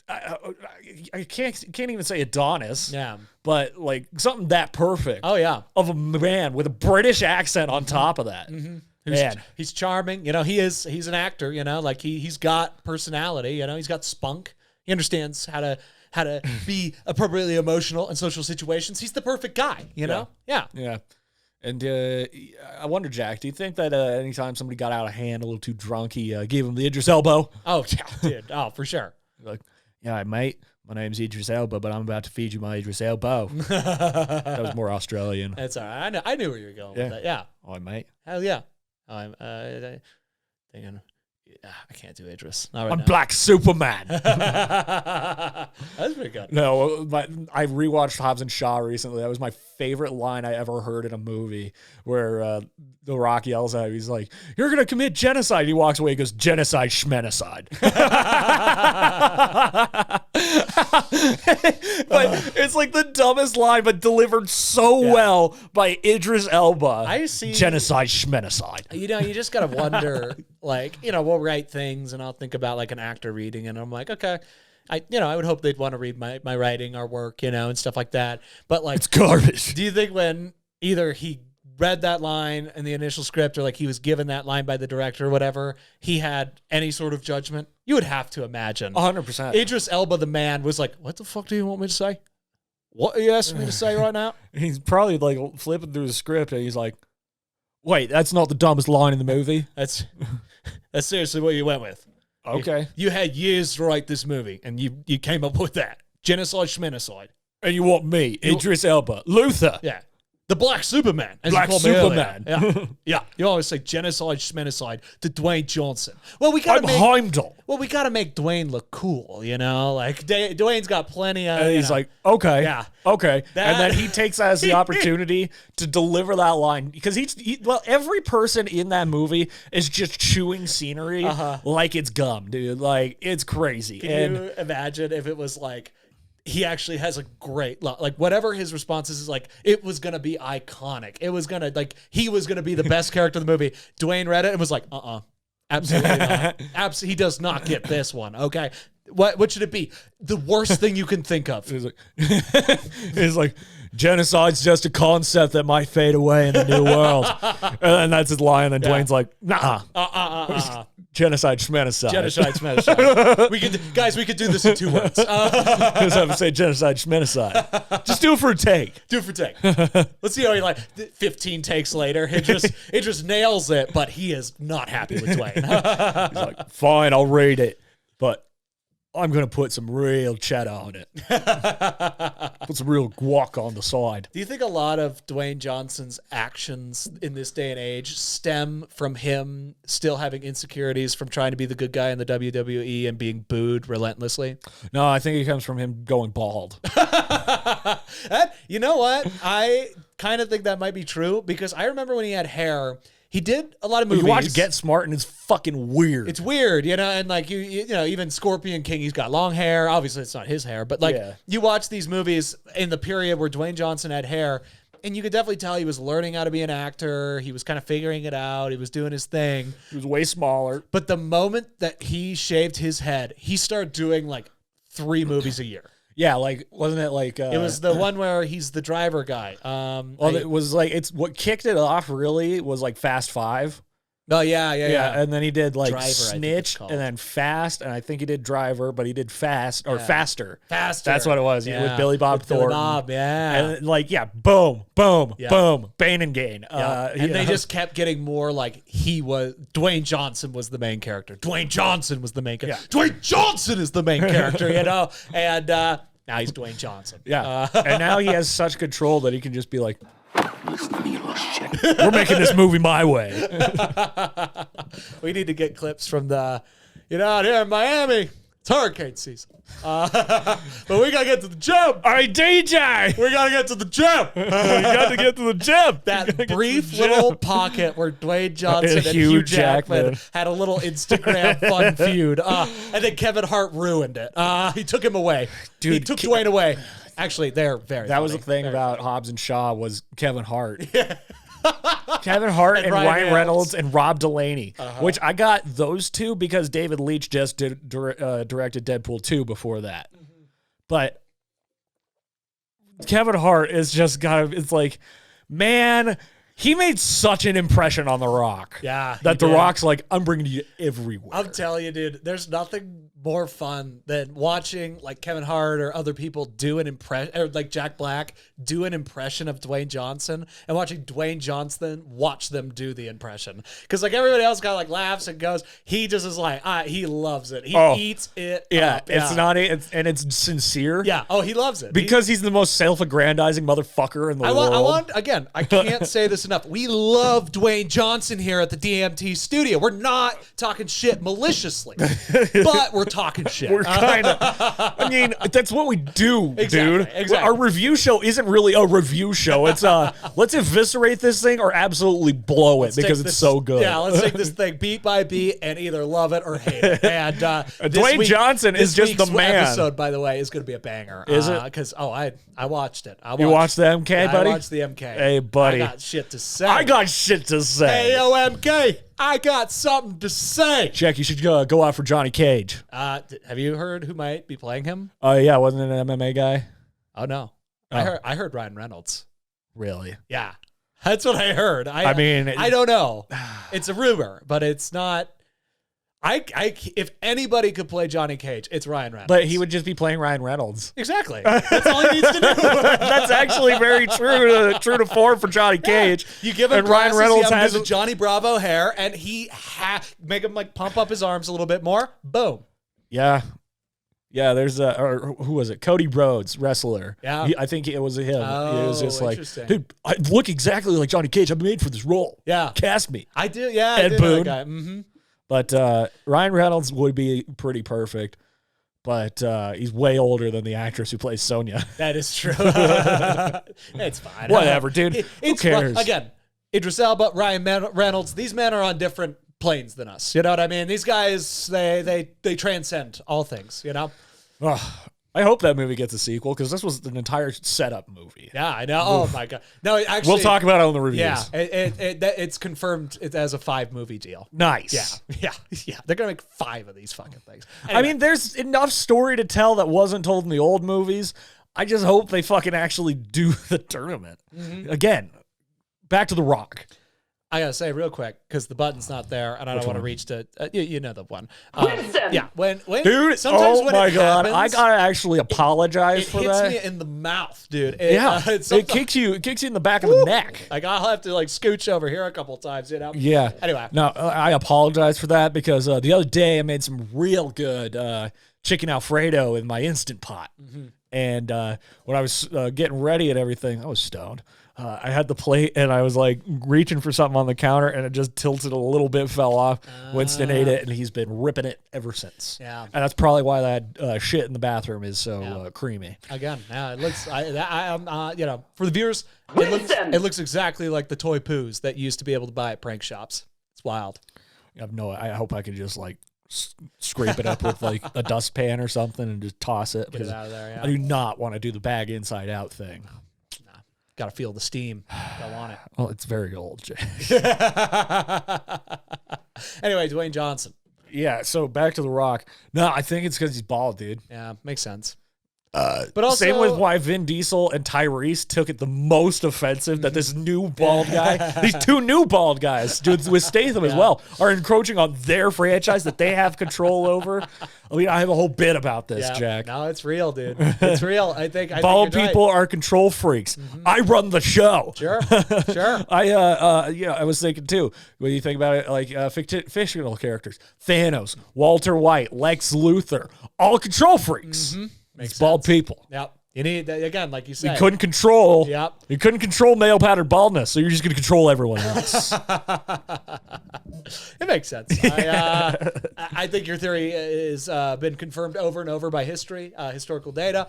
I can't even say Adonis. Yeah. But like something that perfect. Oh yeah. Of a man with a British accent on top of that. Man. He's charming. You know, he's an actor, you know, like he's got personality, you know, he's got spunk. He understands how to be appropriately emotional in social situations. He's the perfect guy, you know? Yeah. Yeah. And I wonder, Jack, do you think that anytime somebody got out of hand, a little too drunk, he gave him the Idris elbow? Oh, yeah, dude. Oh, for sure. Like, yeah, mate, my name's Idris Elba, but I'm about to feed you my Idris elbow. That was more Australian. That's all right. I knew where you were going with that. Yeah. Oh, mate. Hell yeah. I'm thinking, I can't do Idris. Not right I'm now. Black Superman. That's pretty good. No, I rewatched Hobbs and Shaw recently. That was my favorite line I ever heard in a movie where The Rock yells at him. He's like, "You're going to commit genocide." He walks away and goes, "Genocide, schmenocide." But it's like the dumbest line, but delivered so well by Idris Elba. I see. Genocide, schmenocide. You know, you just got to wonder, like, you know, we'll write things and I'll think about like an actor reading and I'm like, okay, I would hope they'd want to read my writing or work, you know, and stuff like that. But like, It's garbage. do you think when either he read that line in the initial script or like he was given that line by the director or whatever, he had any sort of judgment? You would have to imagine. 100%. Idris Elba, the man, was like, what the fuck do you want me to say? What are you asking me to say right now? He's probably like flipping through the script and he's like, wait, that's not the dumbest line in the movie. That's seriously what you went with. Okay. You had years to write this movie, and you came up with that. Genocide, schmenocide. And you want me, Idris Elba, Luther. Yeah. The Black Superman. As Black you called me Superman. earlier. Yeah. Yeah. You always say genocide, schmenocide to Dwayne Johnson. Well, we gotta I'm make Heimdall. Well, we gotta make Dwayne look cool, you know? Like Dwayne's got plenty of And he's like, okay. Yeah. Okay. That- And then he takes that as the opportunity to deliver that line. Because every person in that movie is just chewing scenery like it's gum, dude. Like, it's crazy. Can you imagine if it was like he actually has a great like whatever his response is like it was gonna be iconic. It was gonna he was gonna be the best character in the movie. Dwayne read it and was like, absolutely not. He does not get this one. Okay. What should it be? The worst thing you can think of. He's like, genocide's just a concept that might fade away in the new world. And that's his line. And Dwayne's like, nah. Genocide, schmenocide. Genocide, schmenocide. We could do this in 2 words. Just have to say genocide, schmenocide. Just do it for a take. Do it for take. Let's see how he 15 takes later. It just nails it, but he is not happy with Dwayne. He's like, fine, I'll read it, but I'm going to put some real cheddar on it. Put some real guac on the side. Do you think a lot of Dwayne Johnson's actions in this day and age stem from him still having insecurities from trying to be the good guy in the WWE and being booed relentlessly? No, I think it comes from him going bald. You know what? I kind of think that might be true because I remember when he had hair, he did a lot of movies. You watch Get Smart and it's fucking weird. It's weird, and like you know, even Scorpion King, he's got long hair. Obviously, it's not his hair, but like you watch these movies in the period where Dwayne Johnson had hair, and you could definitely tell he was learning how to be an actor. He was kind of figuring it out. He was doing his thing. He was way smaller. But the moment that he shaved his head, he started doing like 3 movies a year. Yeah, like wasn't it like it was the one where he's the driver guy. It was like it's what kicked it off really was like Fast 5. Oh yeah. And then he did like Driver, Snitch and then Fast, and I think he did Driver, but he did Fast or Faster. Faster. That's what it was. Yeah. With Billy Bob Thornton. Billy Bob, And like boom, boom, boom, Bane and Gain. And they just kept getting more like Dwayne Johnson was the main character. Dwayne Johnson was the main character. Yeah. Dwayne Johnson is the main character, and now he's Dwayne Johnson. Yeah. And now he has such control that he can just be like, listen to me, you little shit. We're making this movie my way. We need to get clips from out here in Miami, it's hurricane season. But we got to get to the gym. All right, DJ. We got to get to the gym. We got to get to the gym. That brief little pocket where Dwayne Johnson and Hugh Jackman had a little Instagram fun feud. And then Kevin Hart ruined it. He took him away. Dude, he took Dwayne away. Actually, they're very That funny. was the thing about Hobbs and Shaw was Kevin Hart. Yeah. Kevin Hart and Ryan Reynolds. Reynolds and Rob Delaney, which I got those two because David Leitch just directed Deadpool 2 before that. But Kevin Hart is just it's like, man, he made such an impression on The Rock. Yeah. That The Rock's like, I'm bringing you everywhere. I'm telling you, dude, there's nothing more fun than watching like Kevin Hart or other people do an impression, or like Jack Black do an impression of Dwayne Johnson, and watching Dwayne Johnson watch them do the impression. Because like everybody else kind of like laughs and goes, he just is like, he loves it. He eats it up. It's sincere. Yeah. Oh, he loves it. Because he's the most self-aggrandizing motherfucker in the world. I can't say this enough. We love Dwayne Johnson here at the DMT studio. We're not talking shit maliciously, but we're talking shit. We're kind of. I mean, that's what we do, dude. Exactly. Our review show isn't really a review show. It's let's eviscerate this thing or absolutely blow it because it's so good. Yeah, let's take this thing beat by beat and either love it or hate it. And Dwayne Johnson is just the man. This episode, by the way, is going to be a banger. Is it? Because I watched it. You watched the MK, buddy? I watched the MK. Hey, buddy. I got shit to say. Hey, yo, MK. I got something to say. Jack, you should go out for Johnny Cage. Have you heard who might be playing him? Oh, yeah. Wasn't it an MMA guy? Oh, no. Oh. I heard Ryan Reynolds. Really? Yeah. That's what I heard. I don't know. It's a rumor, but it's not. If anybody could play Johnny Cage, it's Ryan Reynolds. But he would just be playing Ryan Reynolds. Exactly. That's all he needs to do. That's actually very true to form for Johnny Cage. Yeah. You give him and glasses, Ryan Reynolds has the Johnny Bravo hair, and he make him like pump up his arms a little bit more. Boom. Yeah. Yeah, there's or who was it? Cody Rhodes, wrestler. Yeah. I think it was him. Oh, it was just like, interesting. dude, I look exactly like Johnny Cage. I'm made for this role. Yeah. Cast me. I do. Yeah. Ed I did know that Boon. guy. Mm-hmm. But Ryan Reynolds would be pretty perfect. But he's way older than the actress who plays Sonya. That is true. It's fine. Whatever, dude. Who cares? Again, Idris Elba, Ryan Reynolds, these men are on different planes than us. You know what I mean? These guys, they transcend all things, you know? I hope that movie gets a sequel because this was an entire setup movie. Yeah, I know. Oh, my God. No, actually. We'll talk about it on the reviews. Yeah, it's confirmed as a 5-movie deal. Nice. Yeah. They're going to make 5 of these fucking things. Anyway. I mean, there's enough story to tell that wasn't told in the old movies. I just hope they fucking actually do the tournament. Mm-hmm. Again, back to The Rock. I gotta say real quick because the button's not there and I don't want to reach to you know the one. Listen. Yeah, when dude, sometimes when my it God, happens, I gotta actually apologize for that. It hits me in the mouth, dude. It kicks you in the back of the neck. Like I'll have to like scooch over here a couple times, you know. Yeah. Anyway, no, I apologize for that because the other day I made some real good chicken Alfredo in my Instant Pot, and when I was getting ready and everything, I was stoned. I had the plate and I was like reaching for something on the counter and it just tilted a little bit, fell off. Winston ate it and he's been ripping it ever since. Yeah. And that's probably why that shit in the bathroom is so creamy. Again, it looks. For the viewers, it looks exactly like the toy poos that you used to be able to buy at prank shops. It's wild. I hope I can just like scrape it up with like a dustpan or something and just toss it. Get it out of there. Yeah. I do not want to do the bag inside out thing. Got to feel the steam. Don't want it. Well, it's very old, Jay. Anyway, Dwayne Johnson. Yeah, so back to The Rock. No, I think it's because he's bald, dude. Yeah, makes sense. But also, same with why Vin Diesel and Tyrese took it the most offensive that this new bald guy, these two new bald guys, dude, with Statham as well, are encroaching on their franchise that they have control over. I mean, I have a whole bit about this, Jack. No, it's real, dude. It's real. I think bald people are control freaks. I run the show. Sure. I was thinking too. When you think about it, like fictional characters, Thanos, Walter White, Lex Luthor, all control freaks. It's bald people. Yep. You need that again, like you said. You couldn't control. Yep. You couldn't control male pattern baldness, so you're just going to control everyone else. It makes sense. I think your theory has been confirmed over and over by history, historical data.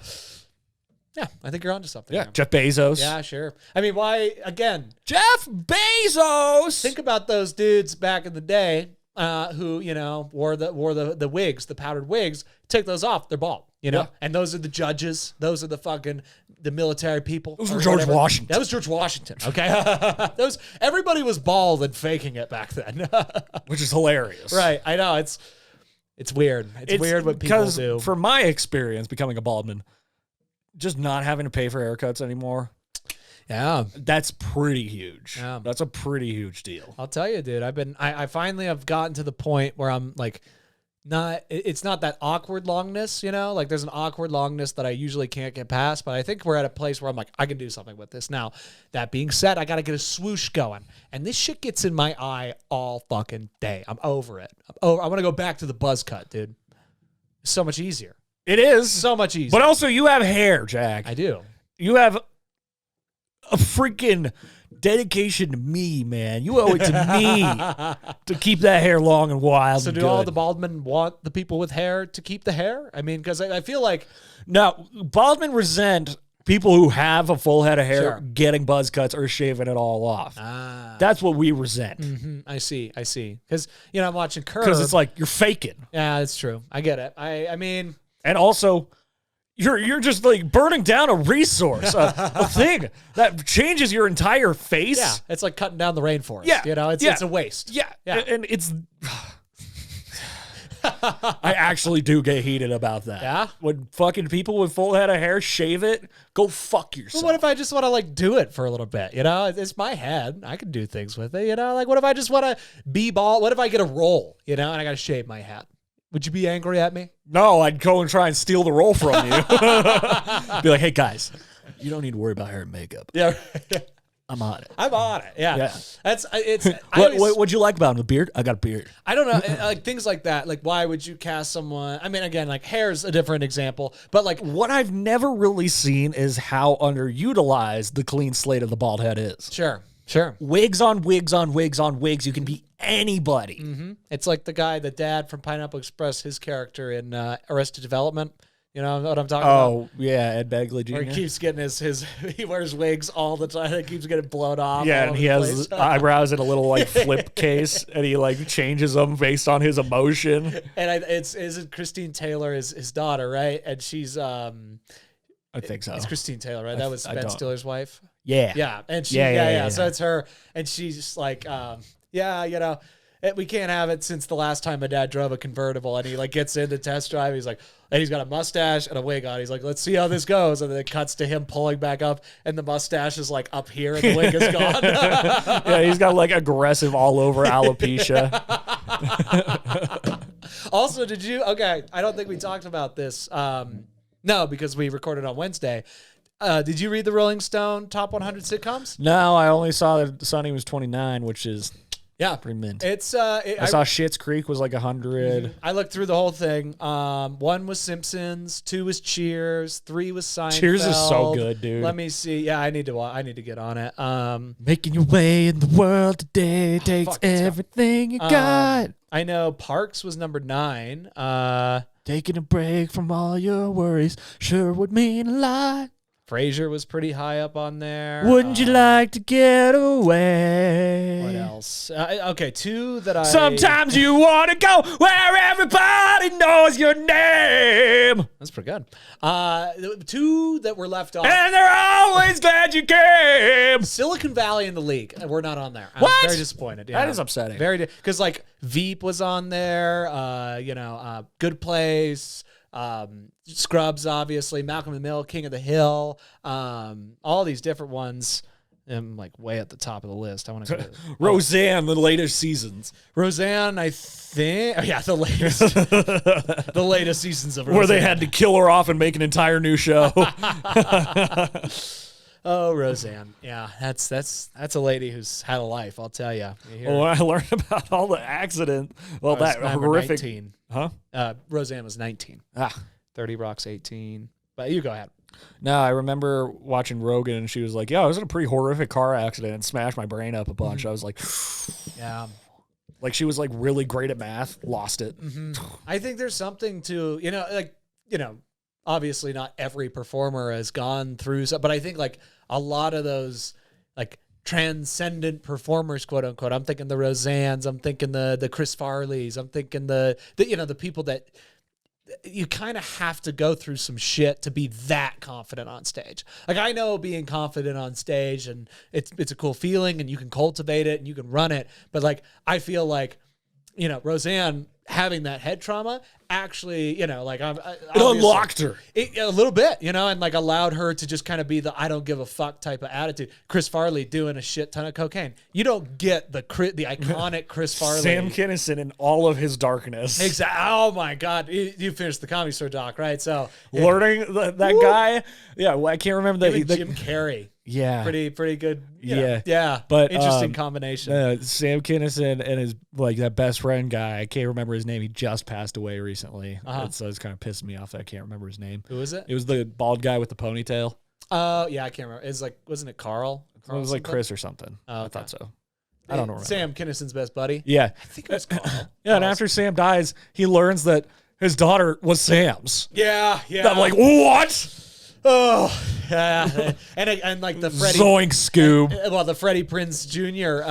Yeah, I think you're onto something. Yeah, here. Jeff Bezos. Yeah, sure. I mean, why again? Jeff Bezos. Think about those dudes back in the day who wore the wigs, the powdered wigs. Take those off, they're bald. And those are the judges. Those are the military people. Those were George Washington. That was George Washington. Okay, everybody was bald and faking it back then, which is hilarious. Right? I know it's weird. It's weird what people do. From my experience, becoming a baldman, just not having to pay for haircuts anymore. Yeah, that's pretty huge. Yeah. That's a pretty huge deal. I'll tell you, dude. I finally have gotten to the point where I'm like. It's not that awkward longness, like there's an awkward longness that I usually can't get past, but I think we're at a place where I'm like, I can do something with this. Now, that being said, I got to get a swoosh going, and this shit gets in my eye all fucking day. I'm over it. I want to go back to the buzz cut, dude. It's so much easier. It is. So much easier. But also, you have hair, Jack. I do. You have a freaking dedication to me, man. You owe it to me to keep that hair long and wild. So do all the bald men want the people with hair to keep the hair? I mean, because I feel like... No, bald men resent people who have a full head of hair getting buzz cuts or shaving it all off. That's what we resent. Mm-hmm. I see. Because, I'm watching Curb. Because it's like, you're faking. Yeah, it's true. I get it. I mean... And also... You're just like burning down a resource, a thing that changes your entire face. Yeah, it's like cutting down the rainforest. Yeah, it's a waste. Yeah, and it's. I actually do get heated about that. Yeah, when fucking people with full head of hair shave it, go fuck yourself. Well, what if I just want to do it for a little bit? It's my head. I can do things with it. Like what if I just want to be bald? What if I get a roll? And I got to shave my head. Would you be angry at me? No, I'd go and try and steal the role from you. Be like, hey, guys, you don't need to worry about hair and makeup. Yeah. I'm on it. Yeah. What'd you like about him? The beard? I got a beard. I don't know. Like things like that. Like, why would you cast someone? I mean, again, like hair's a different example, but like what I've never really seen is how underutilized the clean slate of the bald head is. Sure. Wigs on wigs on wigs on wigs. You can be anybody. Mm-hmm. It's like the dad from Pineapple Express, his character in Arrested Development. You know what I'm talking about? Oh, yeah, Ed Begley Jr. Where he keeps getting his he wears wigs all the time. He keeps getting blown off. Yeah, and he has eyebrows in a little like flip case, and he like changes them based on his emotion. And it's Christine Taylor, his daughter, right? And she's I think so. It's Christine Taylor, right? That was Ben Stiller's wife. Yeah. And she, yeah. So it's her, and she's just like, we can't have it since the last time my dad drove a convertible. And he like gets into test drive. He's like, and he's got a mustache and a wig on. He's like, let's see how this goes. And then it cuts to him pulling back up, and the mustache is like up here, and the wig is gone. Yeah, he's got like aggressive all over alopecia. Also, I don't think we talked about this. No, because we recorded on Wednesday. Did you read the Rolling Stone Top 100 Sitcoms? No, I only saw that Sonny was 29, which is Yeah, pretty mint. It's I saw Schitt's Creek was like 100. I looked through the whole thing. 1 was Simpsons, 2 was Cheers, 3 was Seinfeld. Cheers is so good, dude. Let me see. Yeah, I need to get on it. Making your way in the world today takes fuck, it's everything you got. I know Parks was number 9. Taking a break from all your worries sure would mean a lot. Frasier was pretty high up on there. Wouldn't you like to get away? What else? Okay, 2 that I... Sometimes you want to go where everybody knows your name. That's pretty good. 2 that were left off. And they're always glad you came. Silicon Valley and The League. We're not on there. I What? was very disappointed. Yeah. That is upsetting. Because like Veep was on there. Good Place. Scrubs, obviously, Malcolm in the Middle, King of the Hill, all these different ones. I'm like way at the top of the list. I want to Roseanne, the latest seasons. Roseanne, I think. Oh, yeah, the latest, the latest seasons of Roseanne. Where they had to kill her off and make an entire new show. Oh, Roseanne. Yeah, that's a lady who's had a life. I'll tell you. Well, when I learned about all the accident, that horrific. 19. Huh? Roseanne was 19. 30 Rock's 18. But you go ahead. No, I remember watching Rogan and she was like, "Yeah, I was in a pretty horrific car accident and smashed my brain up a bunch." I was like, Yeah. like she was like really great at math, lost it. I think there's something to, obviously not every performer has gone through, but I think like a lot of those like transcendent performers, quote unquote. I'm thinking the Roseannes, I'm thinking the Chris Farleys, I'm thinking the people that you kind of have to go through some shit to be that confident on stage. Like I know being confident on stage and it's a cool feeling and you can cultivate it and you can run it. But like, I feel like, Roseanne having that head trauma actually, it unlocked her a little bit, and like allowed her to just kind of be the I don't give a fuck type of attitude. Chris Farley doing a shit ton of cocaine. You don't get the iconic Chris Farley. Sam Kinison in all of his darkness. Exactly. Oh my God. You finished the Comedy Store doc, right? So learning that guy. Yeah, I can't remember Jim Carrey. Yeah, pretty good. Yeah. But interesting combination. Sam Kinison and his that best friend guy. I can't remember his name. He just passed away recently. So it's kind of pissing me off that I can't remember his name. Who is it? It was the bald guy with the ponytail. Oh yeah, I can't remember. It's like, wasn't it Carl? It was like Chris or something. Oh, okay. I thought so. I don't know. Sam Kinison's best buddy. Yeah, I think it was Carl. Yeah, and after Sam dies, he learns that his daughter was Sam's. Yeah. I'm like, what? Oh, yeah. and like the Freddie Zoink Scoob. The Freddie Prinze Jr.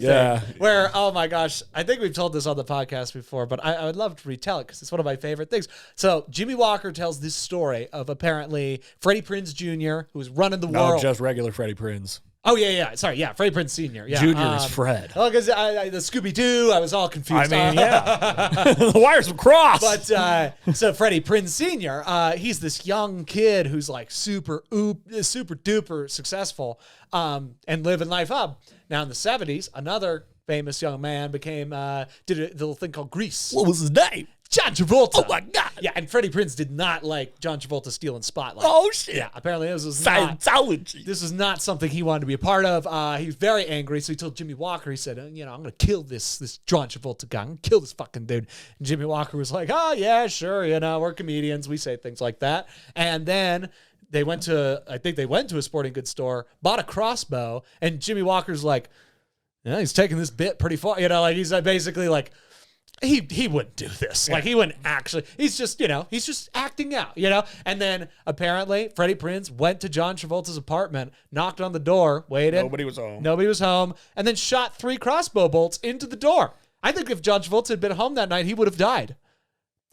Thing, where, oh my gosh, I think we've told this on the podcast before, but I would love to retell it because it's one of my favorite things. So Jimmy Walker tells this story of apparently Freddie Prinze Jr., who was running the world. Not just regular Freddie Prinze. Oh, yeah. Sorry, yeah. Freddie Prinze Sr. Yeah. Junior is Fred. Oh, because the Scooby-Doo, I was all confused. I mean, yeah. The wires were crossed. But, so Freddie Prinze Sr., he's this young kid who's like super duper successful and living life up. Now, in the 70s, another famous young man did a little thing called Grease. What was his name? John Travolta. Oh my God. Yeah, and Freddie Prinze did not like John Travolta stealing spotlight. Oh shit. Yeah, apparently this was Scientology. This was not something he wanted to be a part of. He was very angry, so he told Jimmy Walker, he said, I'm gonna kill this John Travolta guy. I'm gonna kill this fucking dude. And Jimmy Walker was like, oh yeah, sure, we're comedians, we say things like that. And then they went to a sporting goods store, bought a crossbow, and Jimmy Walker's like, he's taking this bit pretty far. He's basically like, he wouldn't do this. Like he wouldn't actually. He's just acting out. And then apparently Freddie Prinze went to John Travolta's apartment, knocked on the door, waited. Nobody was home. And then shot 3 crossbow bolts into the door. I think if John Travolta had been home that night, he would have died.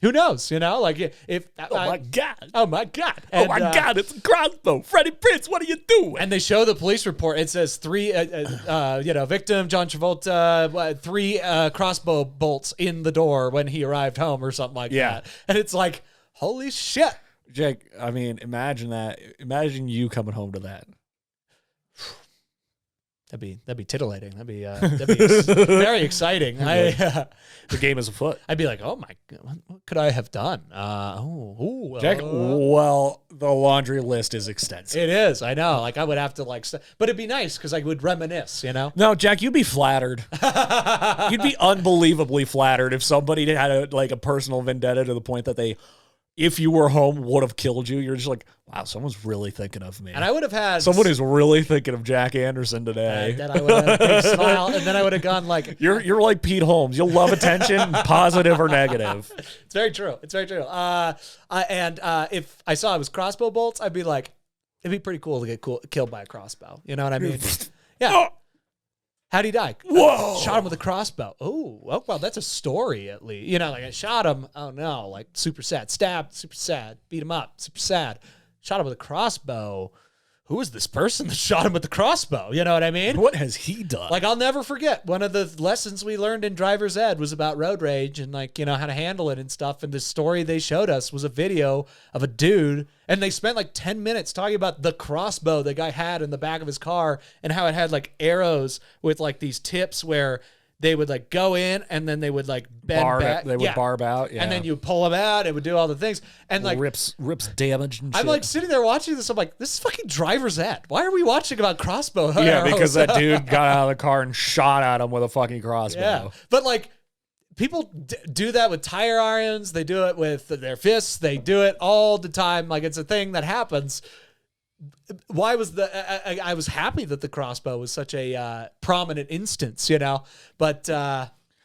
Who knows? If my God. Oh my God. And, God, it's a crossbow. Freddie Prinze, what are you doing? And they show the police report. It says 3, victim, John Travolta, 3 crossbow bolts in the door when he arrived home or something like that. And it's like, holy shit. Jake, I mean, imagine that. Imagine you coming home to that. That'd be titillating. That'd be very exciting. The game is afoot. I'd be like, oh my god, what could I have done? Jack, well, the laundry list is extensive. It is. I know. Like I would have to but it'd be nice because I would reminisce. You know. No, Jack, you'd be flattered. You'd be unbelievably flattered if somebody had a personal vendetta to the point that they, if you were home, would have killed you. You're just like, wow, someone's really thinking of me. And I would have had someone who's really thinking of Jack Anderson today. And then I would have had a big smile, and then I would have gone like, you're like Pete Holmes. You'll love attention, positive or negative. It's very true. It's very true. And if I saw it was crossbow bolts, I'd be like, it'd be pretty cool to get killed by a crossbow. You know what I mean? Yeah. How'd he die? Whoa! Shot him with a crossbow. Oh, well, that's a story at least. You know, like I shot him. Oh no, like super sad. Stabbed, super sad. Beat him up, super sad. Shot him with a crossbow. Who is this person that shot him with the crossbow? You know what I mean? What has he done? Like, I'll never forget. One of the lessons we learned in driver's ed was about road rage and, like, you know, how to handle it and stuff. And the story they showed us was a video of a dude, and they spent like 10 minutes talking about the crossbow the guy had in the back of his car and how it had like arrows with like these tips where they would like go in and then they would like bend back. They would barb out, yeah. And then you pull them out. It would do all the things. And like rips damage and shit. I'm like sitting there watching this. I'm like, this is fucking driver's ed. Why are we watching about crossbow? Yeah, arrows? because that dude got out of the car and shot at him with a fucking crossbow. Yeah, but like people do that with tire irons. They do it with their fists. They do it all the time. Like it's a thing that happens. Why was I was happy that the crossbow was such a prominent instance, you know, but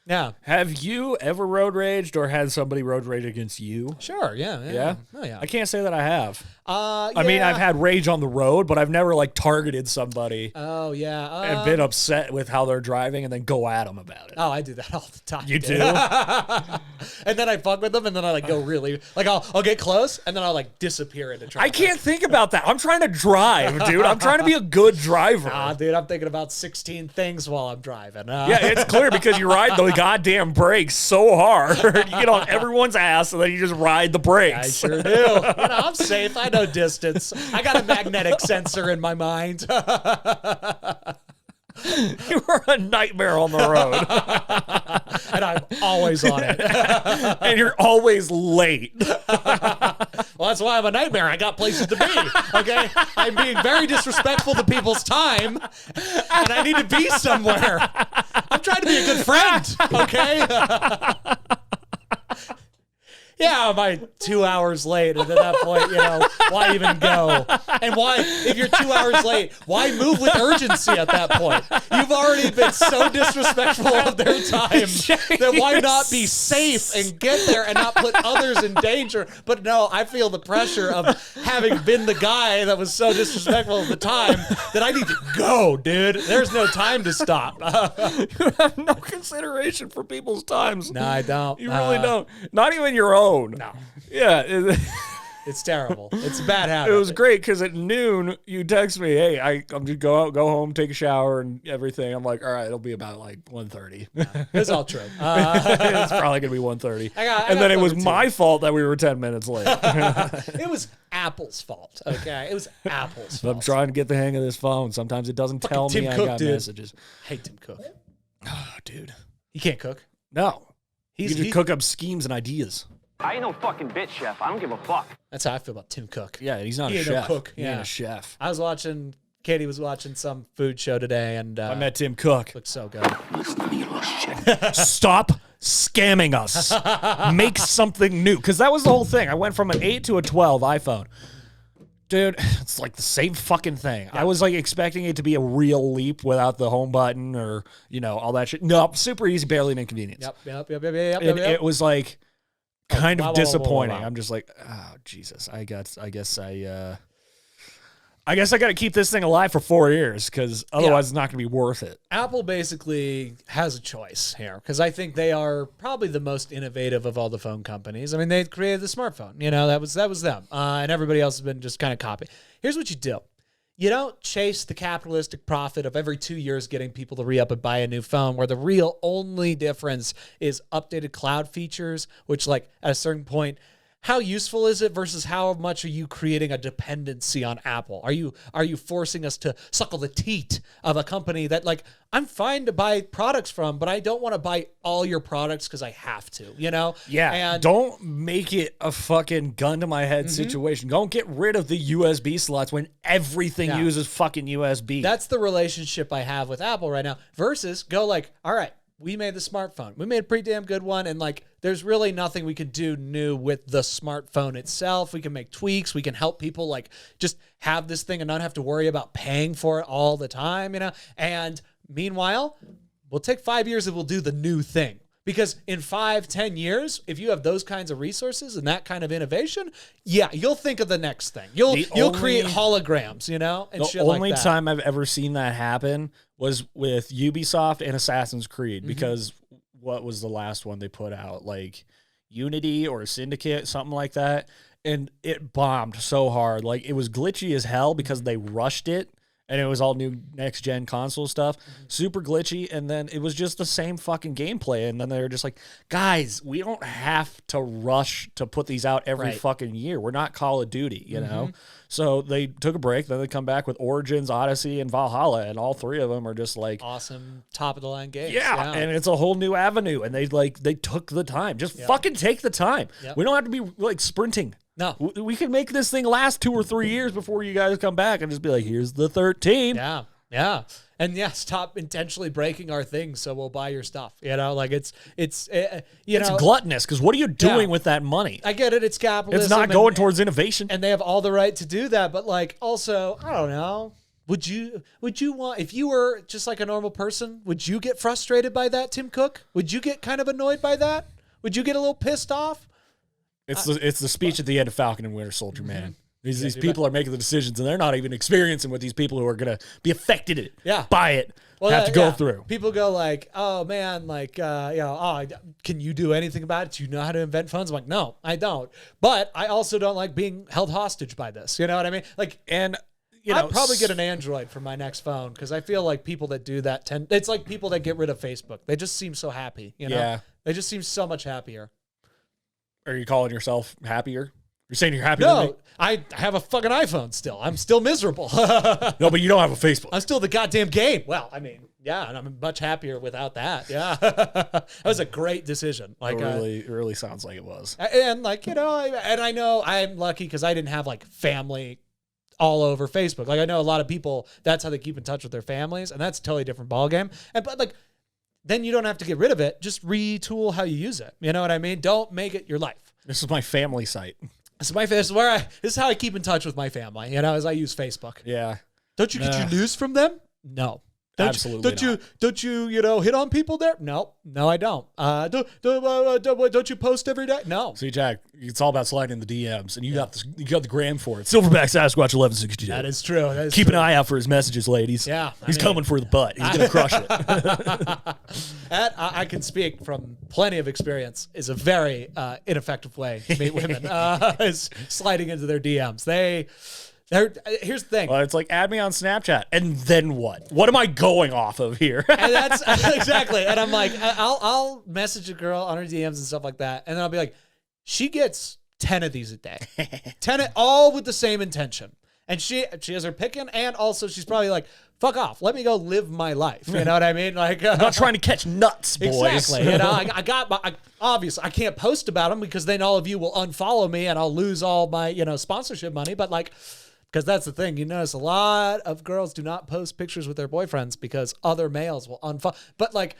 yeah. Have you ever road raged or had somebody road rage against you? Sure. Yeah. Oh, yeah. I can't say that I have. I mean, I've had rage on the road, but I've never like targeted somebody. Oh yeah. And been upset with how they're driving and then go at them about it. Oh, I do that all the time. You do? And then I fuck with them and then I like go really like I'll get close and then I'll like disappear into traffic. I can't think about that. I'm trying to drive, dude. I'm trying to be a good driver. Dude, I'm thinking about 16 things while I'm driving. Yeah, it's clear because you ride the goddamn brakes so hard. You get on everyone's ass and then you just ride the brakes. I sure do. You know, I'm safe. I know distance. I got a magnetic sensor in my mind. You are a nightmare on the road. And I'm always on it. And you're always late. Well, that's why I'm a nightmare. I got places to be. Okay? I'm being very disrespectful to people's time, and I need to be somewhere. I'm trying to be a good friend. Okay? Yeah, am I 2 hours late? And at that point, you know, why even go? And why, if you're 2 hours late, why move with urgency at that point? You've already been so disrespectful of their time that why not be safe and get there and not put others in danger? But no, I feel the pressure of having been the guy that was so disrespectful of the time that I need to go, dude. There's no time to stop. You have no consideration for people's times. No, I don't. You really don't. Not even your own. No. Yeah. It's terrible. It's a bad habit. It was great because at noon you text me, hey, I'm just go out, go home, take a shower and everything. I'm like, all right, it'll be about like 1:30. It's all true. It's probably gonna be 1:30. And then it was my fault that we were 10 minutes late. It was Apple's fault. Okay, it was Apple's fault. I'm trying to get the hang of this phone. Sometimes it doesn't tell me I got messages. I hate Tim Cook. Oh, dude, He can't cook. no. You just cook up schemes and ideas. I ain't no fucking bitch, chef. I don't give a fuck. That's how I feel about Tim Cook. Yeah, he's not He a ain't no chef. cook. He ain't Yeah. a chef. Katie was watching some food show today, and I met Tim Cook. looked so good. Stop scamming us. Make something new. Because that was the whole thing. I went from an 8 to a 12 iPhone. Dude, it's like the same fucking thing. I was like expecting it to be a real leap without the home button or, you know, all that shit. No, super easy, barely an inconvenience. Yep. And it was like kind of disappointing. wow. I'm just like, oh, Jesus. I guess I got to keep this thing alive for 4 years because otherwise it's not going to be worth it. Apple basically has a choice here because I think they are probably the most innovative of all the phone companies. I mean, they created the smartphone. You know, that was them. And everybody else has been just kind of copying. Here's what you do. You don't chase the capitalistic profit of every 2 years getting people to re-up and buy a new phone where the real only difference is updated cloud features, which like at a certain point how useful is it versus how much are you creating a dependency on Apple? Are you forcing us to suckle the teat of a company that, like, I'm fine to buy products from, but I don't want to buy all your products because I have to, you know? Yeah. And don't make it a fucking gun to my head situation. Don't get rid of the USB slots when everything uses fucking USB. that's the relationship I have with Apple right now versus go like, all right, we made the smartphone. We made a pretty damn good one. And like, there's really nothing we can do new with the smartphone itself. We can make tweaks. We can help people like just have this thing and not have to worry about paying for it all the time, you know? And meanwhile, we'll take 5 years and we'll do the new thing. Because in 5-10 years, if you have those kinds of resources and that kind of innovation, yeah, you'll think of the next thing. You'll create holograms, you know, and shit like that. The only time I've ever seen that happen was with Ubisoft and Assassin's Creed, because what was the last one they put out? Like Unity or Syndicate, something like that. And it bombed so hard. Like it was glitchy as hell because they rushed it. And it was all new next-gen console stuff. Super glitchy. And then it was just the same fucking gameplay. And then they were just like, guys, we don't have to rush to put these out every fucking year. We're not Call of Duty, you know? So they took a break. Then they come back with Origins, Odyssey, and Valhalla. And all three of them are just like... awesome, top-of-the-line games. Yeah, and it's a whole new avenue. And they took the time. Just fucking take the time. Yep. We don't have to be like sprinting. No. We can make this thing last 2 or 3 years before you guys come back and just be like, here's the 13. Yeah. Yeah. And yeah, stop intentionally breaking our things so we'll buy your stuff. You know, like it's gluttonous because what are you doing with that money? I get it. It's capitalism. It's not going towards innovation. And they have all the right to do that. But like also, I don't know. Would you want, if you were just like a normal person, would you get frustrated by that, Tim Cook? Would you get kind of annoyed by that? Would you get a little pissed off? It's the speech at the end of Falcon and Winter Soldier, man. These people are making the decisions, and they're not even experiencing what these people who are going to be affected by it have to go through. People go like, oh, man, like, can you do anything about it? Do you know how to invent phones? I'm like, no, I don't. But I also don't like being held hostage by this. You know what I mean? Like, and... I'd probably get an Android for my next phone because I feel like people that do that it's like people that get rid of Facebook. They just seem so happy, you know? Yeah. They just seem so much happier. Are you calling yourself happier? You're saying you're happier than me? I have a fucking iPhone still. I'm still miserable. No, but you don't have a Facebook. I'm still the goddamn game. Well, I mean, yeah, and I'm much happier without that. Yeah. That was a great decision. Like, it really sounds like it was. And like, you know, and I know I'm lucky because I didn't have like family all over Facebook. Like I know a lot of people, that's how they keep in touch with their families, and that's a totally different ballgame. But like, then you don't have to get rid of it. Just retool how you use it. You know what I mean? Don't make it your life. This is my family site. This is how I keep in touch with my family. You know, as I use Facebook. Yeah. Don't you get your news from them? No. Absolutely not. Don't you hit on people there? No, I don't. Don't you post every day? No. See, Jack, it's all about sliding in the DMs, and you got the gram for it. Silverback Sasquatch 1162. That is true. Keep an eye out for his messages, ladies. Yeah, he's coming for the butt. He's gonna crush it. That I can speak from plenty of experience. Is a very ineffective way to meet women. Is sliding into their DMs. Here's the thing. Well, it's like, add me on Snapchat, and then what? What am I going off of here? And that's exactly. And I'm like, I'll message a girl on her DMs and stuff like that, and then I'll be like, she gets 10 of these a day, 10 all with the same intention, and she has her picking, and also she's probably like, fuck off, let me go live my life. You know what I mean? Like, I'm not trying to catch nuts, boys. Exactly. You know, obviously I can't post about them because then all of you will unfollow me, and I'll lose all my sponsorship money. But like. Because that's the thing. You notice a lot of girls do not post pictures with their boyfriends because other males will unfollow. But like,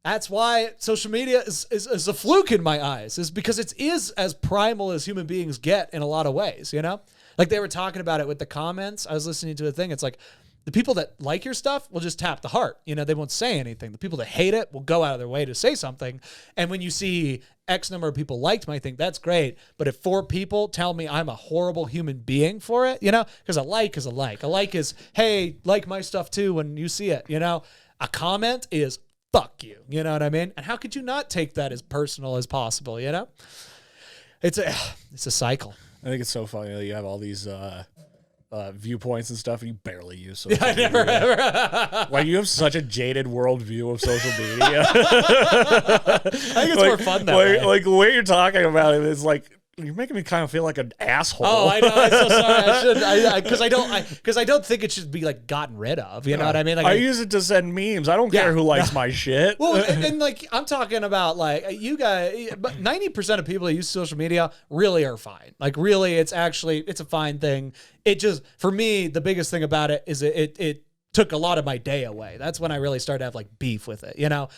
that's why social media is a fluke in my eyes, is because it is as primal as human beings get in a lot of ways, you know? Like they were talking about it with the comments. I was listening to a thing. It's like the people that like your stuff will just tap the heart. You know, they won't say anything. The people that hate it will go out of their way to say something. And when you see X number of people liked my thing, that's great. But if 4 people tell me I'm a horrible human being for it, you know, because a like is a like. A like is, hey, like my stuff too when you see it, you know. A comment is, fuck you. You know what I mean? And how could you not take that as personal as possible, you know? It's a cycle. I think it's so funny that you have all these viewpoints and stuff, and you barely use social media. I never ever. Like, you have such a jaded worldview of social media. I think it's more fun that way. Like, the way you're talking about it is like, You're making me kind of feel like an asshole. Oh, I know. I'm so sorry. I should, because I don't think it should be like gotten rid of. You know what I mean? Like, I use it to send memes. I don't care who likes my shit. Well, and like I'm talking about like you guys, but 90% of people that use social media really are fine. Like really, it's a fine thing. It just, for me, the biggest thing about it is it took a lot of my day away. That's when I really started to have like beef with it. You know,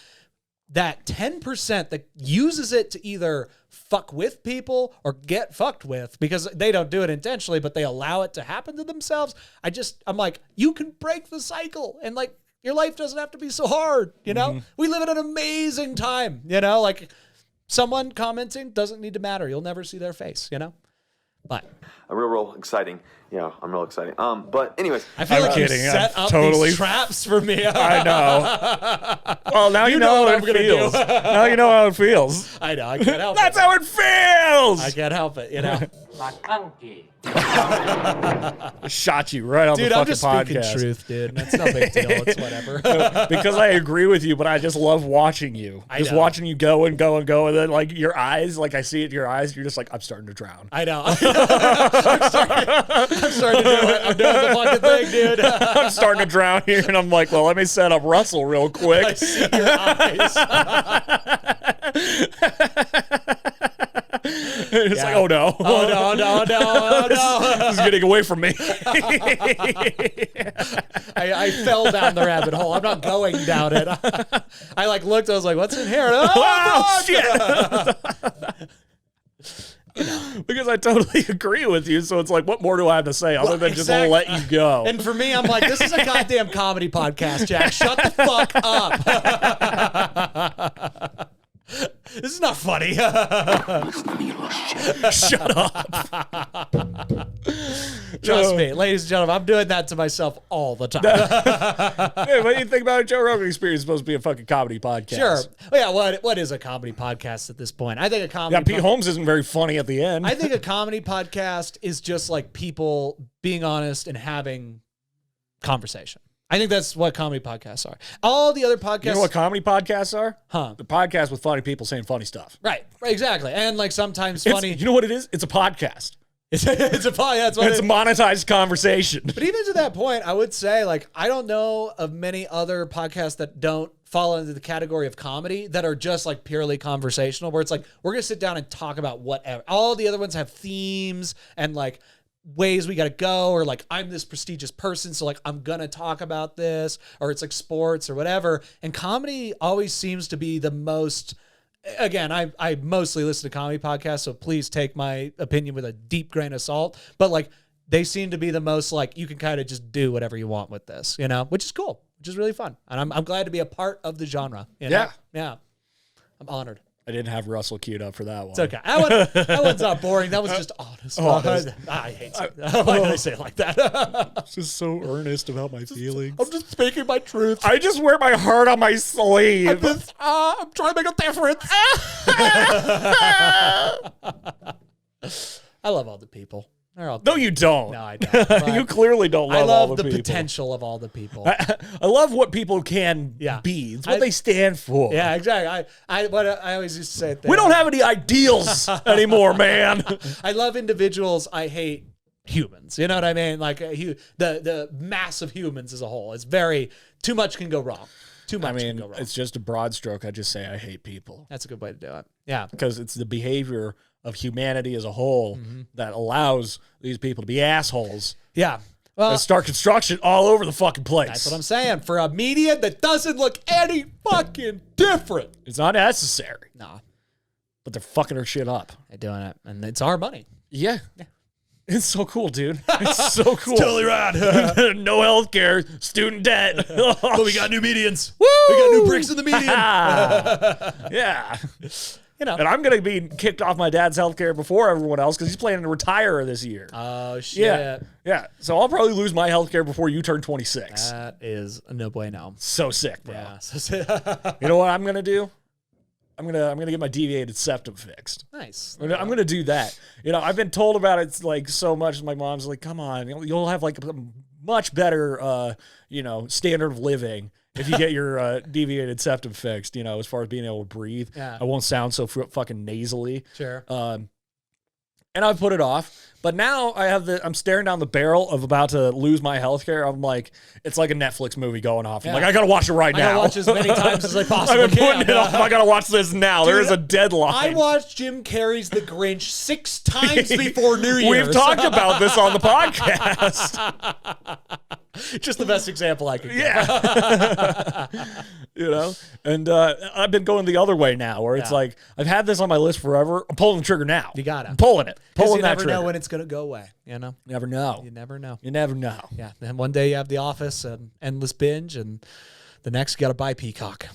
that 10% that uses it to either fuck with people or get fucked with because they don't do it intentionally, but they allow it to happen to themselves. I'm like, you can break the cycle and like your life doesn't have to be so hard. You know, we live in an amazing time, you know, like someone commenting doesn't need to matter. You'll never see their face, you know, but real exciting. Yeah, I'm real exciting. But anyways, I feel like you set up these traps for me. I know. Well, now you know how it feels. Now you know how it feels. I know. I can't help That's it. how it feels. I can't help it, you know. Shot you right on Dude, the I'm fucking just podcast. speaking truth, dude. That's no big deal. It's whatever. Because I agree with you, but I just love watching you. Just know. watching you go and go and go, and then like your eyes, like I see it in your eyes, you're just like, I'm starting to drown. I know. I'm starting to do it. I'm doing the fucking thing, dude. I'm starting to drown here, and I'm like, well, let me set up Russell real quick. I see your eyes. It's like, oh no. Oh, no. This is getting away from me. I fell down the rabbit hole. I'm not going down it. I like looked. I was like, "What's in here?" Oh shit! Because I totally agree with you. So it's like, what more do I have to say other than just let you go? And for me, I'm like, this is a goddamn comedy podcast, Jack. Shut the fuck up. This is not funny. Shut up. Trust me, ladies and gentlemen, I'm doing that to myself all the time. Hey, what do you think about it? Joe Rogan Experience is supposed to be a fucking comedy podcast. Sure. Well, yeah, what is a comedy podcast at this point? I think a comedy Pete Holmes isn't very funny at the end. I think a comedy podcast is just like people being honest and having conversation. I think that's what comedy podcasts are. All the other podcasts. You know what comedy podcasts are? Huh. The podcast with funny people saying funny stuff. Right, exactly. And like sometimes funny. You know what it is? It's a podcast. It's a podcast. It's a monetized conversation. But even to that point, I would say, like, I don't know of many other podcasts that don't fall into the category of comedy that are just like purely conversational, where it's like, we're going to sit down and talk about whatever. All the other ones have themes and like ways we got to go, or like, I'm this prestigious person, so like, I'm going to talk about this, or it's like sports or whatever. And comedy always seems to be the most. Again, I mostly listen to comedy podcasts, so please take my opinion with a deep grain of salt. But like, they seem to be the most like, you can kind of just do whatever you want with this, you know, which is cool, which is really fun, and I'm glad to be a part of the genre. You know? Yeah, I'm honored. I didn't have Russell queued up for that one. It's okay. That one's not boring. That was just honest. I hate it. Why did I say it like that? It's just so earnest about my feelings. I'm just speaking my truth. I just wear my heart on my sleeve. I'm trying to make a difference. I love all the people. They're all No, you don't. No, I don't. But You clearly don't love I all love the the people. potential of all the people. I love what people can be. It's what they stand for. Yeah, exactly. I always used to say that. We don't have any ideals anymore, man. I love individuals. I hate humans. You know what I mean? Like the mass of humans as a whole. It's too much can go wrong. Too much can go wrong. It's just a broad stroke. I just say I hate people. That's a good way to do it. Yeah. Because it's the behavior of humanity as a whole that allows these people to be assholes. Yeah. Well, and start construction all over the fucking place. That's what I'm saying. For a media that doesn't look any fucking different. It's not necessary. Nah. But they're fucking our shit up. They're doing it. And it's our money. Yeah. It's so cool, dude. It's so cool. It's totally rad. No healthcare, student debt. But we got new medians. Woo! We got new bricks in the median. Yeah. You know. And I'm going to be kicked off my dad's healthcare before everyone else because he's planning to retire this year. Oh, shit. Yeah. Yeah. So I'll probably lose my healthcare before you turn 26. That is no bueno. So sick, bro. Yeah. You know what I'm going to do? I'm gonna get my deviated septum fixed. Nice. I'm gonna do that. You know, I've been told about it like so much. My mom's like, "Come on, you'll have like a much better, standard of living if you get your deviated septum fixed. You know, as far as being able to breathe. Yeah. I won't sound so fucking nasally. Sure. and I've put it off. But now I'm staring down the barrel of about to lose my healthcare. I'm like, it's like a Netflix movie going off. I'm like, I gotta watch it right now. I gotta watch as many times as I possibly I've been putting can. it off. I gotta watch this now. Dude, there is a deadline. I watched Jim Carrey's The Grinch 6 times before New Year's. We've talked about this on the podcast. Just the best example I could give. Yeah. You know? And I've been going the other way now, where it's like, I've had this on my list forever. I'm pulling the trigger now. You got it. I'm pulling it. Pulling you that never trigger. know when it's going to go away, you know? You never know. You never know. You never know. Yeah. Then one day you have The Office and Endless Binge, and the next you got to buy Peacock.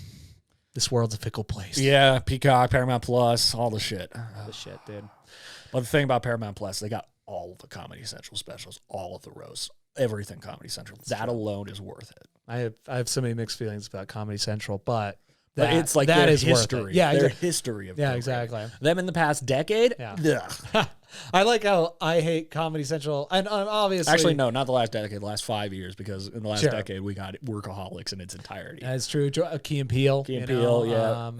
This world's a fickle place. Yeah, Peacock, Paramount Plus, all the shit. The shit, dude. But the thing about Paramount Plus, they got all of the Comedy Central specials, all of the roasts, everything Comedy Central. That alone is worth it. I have so many mixed feelings about Comedy Central, but it's like that their is worth history. it. Yeah, their exactly. history of Yeah, programming. exactly. Them in the past decade. Yeah. Ugh. I like how I hate Comedy Central, and obviously, Actually, no, not the last decade. The last 5 years, because in the last Sure. decade we got Workaholics in its entirety. that's true. Key and Peele, Key and you Peele, know, yeah.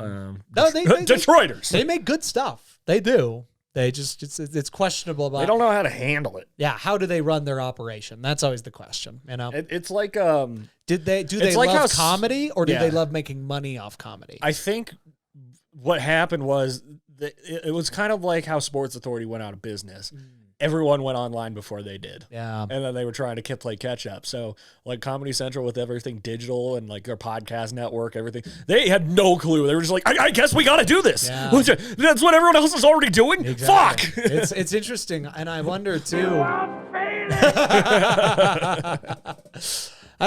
no, they Detroiters. they make good stuff. They do. They just it's questionable about. They don't know how to handle it. Yeah, how do they run their operation? That's always the question. You know, It's like do they it's like love how comedy, or do yeah. they love making money off comedy? I think what happened was that it was kind of like how Sports Authority went out of business. Everyone went online before they did. Yeah. And then they were trying to play catch up. So like Comedy Central with everything digital and like their podcast network, everything, they had no clue. They were just like, I guess we got to do this. Yeah. That's what everyone else is already doing. Exactly. Fuck. It's interesting, and I wonder too. I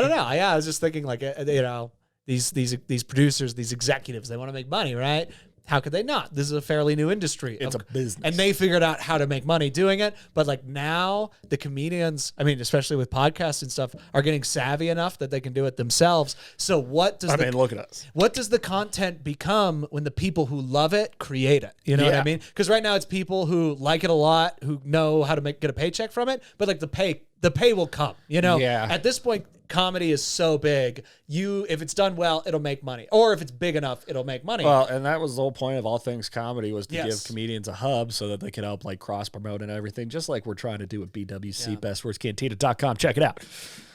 don't know. Yeah, I was just thinking, like, you know, these producers, these executives, they want to make money, right? How could they not? This is a fairly new industry. It's a business. And they figured out how to make money doing it. But like now the comedians, I mean, especially with podcasts and stuff, are getting savvy enough that they can do it themselves. So what does look at us. What does the content become when the people who love it create it? You know what I mean? Because right now it's people who like it a lot, who know how to get a paycheck from it, but like the pay will come, you know? Yeah. At this point, comedy is so big, if it's done well, it'll make money. Or if it's big enough, it'll make money. Well, and that was the whole point of All Things Comedy, was to Yes. give comedians a hub so that they could help like cross promote and everything, just like we're trying to do with BWC, bestwordscantina.com. Check it out.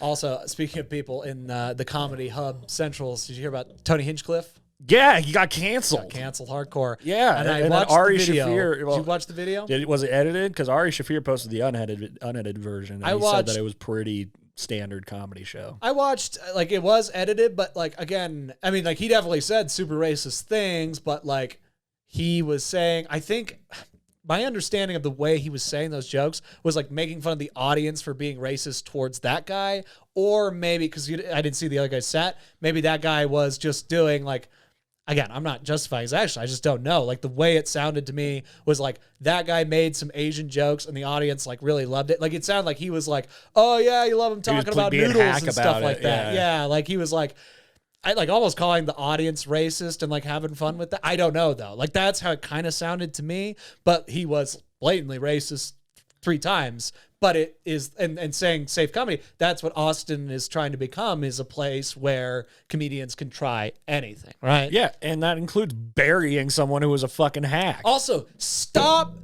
Also, speaking of people in the comedy hub centrals, did you hear about Tony Hinchcliffe? Yeah, he got canceled. Canceled hardcore. Yeah, and I then watched Ari the video. Shaffir. Did you watch the video? Was it edited? Because Ari Shaffir posted the unedited version. And he said that it was pretty standard comedy show. I watched, like, it was edited, but like, again, I mean, like, he definitely said super racist things, but like, he was saying, I think my understanding of the way he was saying those jokes was like making fun of the audience for being racist towards that guy, or maybe because I didn't see the other guy's set, maybe that guy was just doing like, again, I'm not justifying his action. I just don't know. Like, the way it sounded to me was like that guy made some Asian jokes and the audience like really loved it. Like, it sounded like he was like, oh yeah, you love him talking about being noodles hack and about stuff it, like that. yeah. Yeah, like he was like, I like almost calling the audience racist and like having fun with that. I don't know though. Like, that's how it kind of sounded to me. But he was blatantly racist 3 times. But it is, and saying safe comedy, that's what Austin is trying to become, is a place where comedians can try anything, right? Yeah, and that includes burying someone who was a fucking hack. Also, stop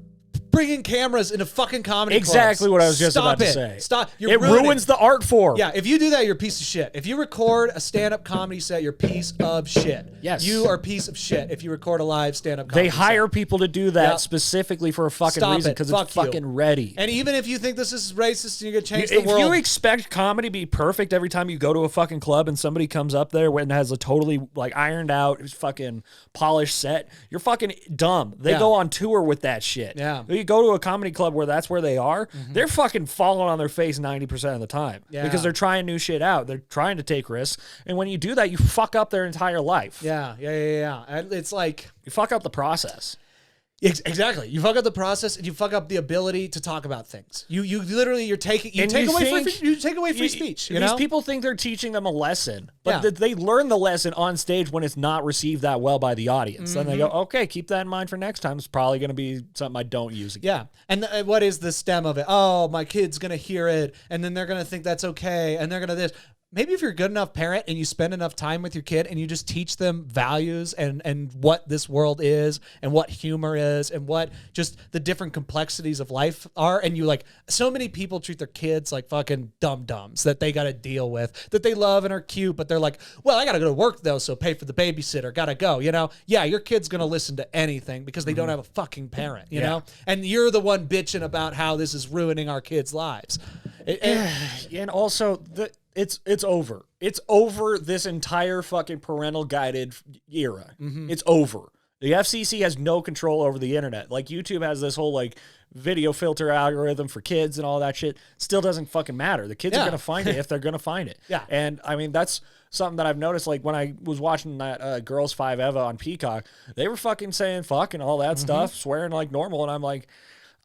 bringing cameras into fucking comedy Exactly clubs. what I was just Stop about to it. say. Stop. It ruins the art form. Yeah, if you do that, you're a piece of shit. If you record a stand-up comedy set, you're a piece of shit. Yes. You are a piece of shit if you record a live stand-up comedy They hire set. people to do that Yep. specifically for a fucking Stop reason, it. because Fuck it's you. fucking ready. And even if you think this is racist and you're going to change If the world. you expect comedy to be perfect every time you go to a fucking club and somebody comes up there and has a totally like ironed out, fucking polished set, you're fucking dumb. They Yeah. go on tour with that shit. Yeah. You go to a comedy club where that's where they are, they're fucking falling on their face 90% of the time. Yeah. Because they're trying new shit out. They're trying to take risks. And when you do that, you fuck up their entire life. Yeah. And it's like, You fuck up the process. exactly. You fuck up the process and you fuck up the ability to talk about things. You literally, you take away free speech. You These know? people think they're teaching them a lesson, but Yeah. they learn the lesson on stage when it's not received that well by the audience. Then they go, okay, keep that in mind for next time. It's probably going to be something I don't use again. Yeah. And what is the stem of it? Oh, my kid's going to hear it and then they're going to think that's okay and they're going to this. maybe if you're a good enough parent and you spend enough time with your kid and you just teach them values and what this world is and what humor is and what just the different complexities of life are. And you like, so many people treat their kids like fucking dum-dums that they got to deal with, that they love and are cute, but they're like, well, I got to go to work though, so pay for the babysitter, got to go, you know? Yeah, your kid's going to listen to anything because they don't have a fucking parent, you know? And you're the one bitching about how this is ruining our kids' lives. And also, it's over. It's over this entire fucking parental guided era. It's over. The FCC has no control over the internet. Like YouTube has this whole like video filter algorithm for kids and all that shit. Still doesn't fucking matter. The kids are going to find it if they're going to find it. Yeah. And I mean, that's something that I've noticed. Like when I was watching that Girls 5 Eva on Peacock, they were fucking saying fuck and all that stuff, swearing like normal. And I'm like,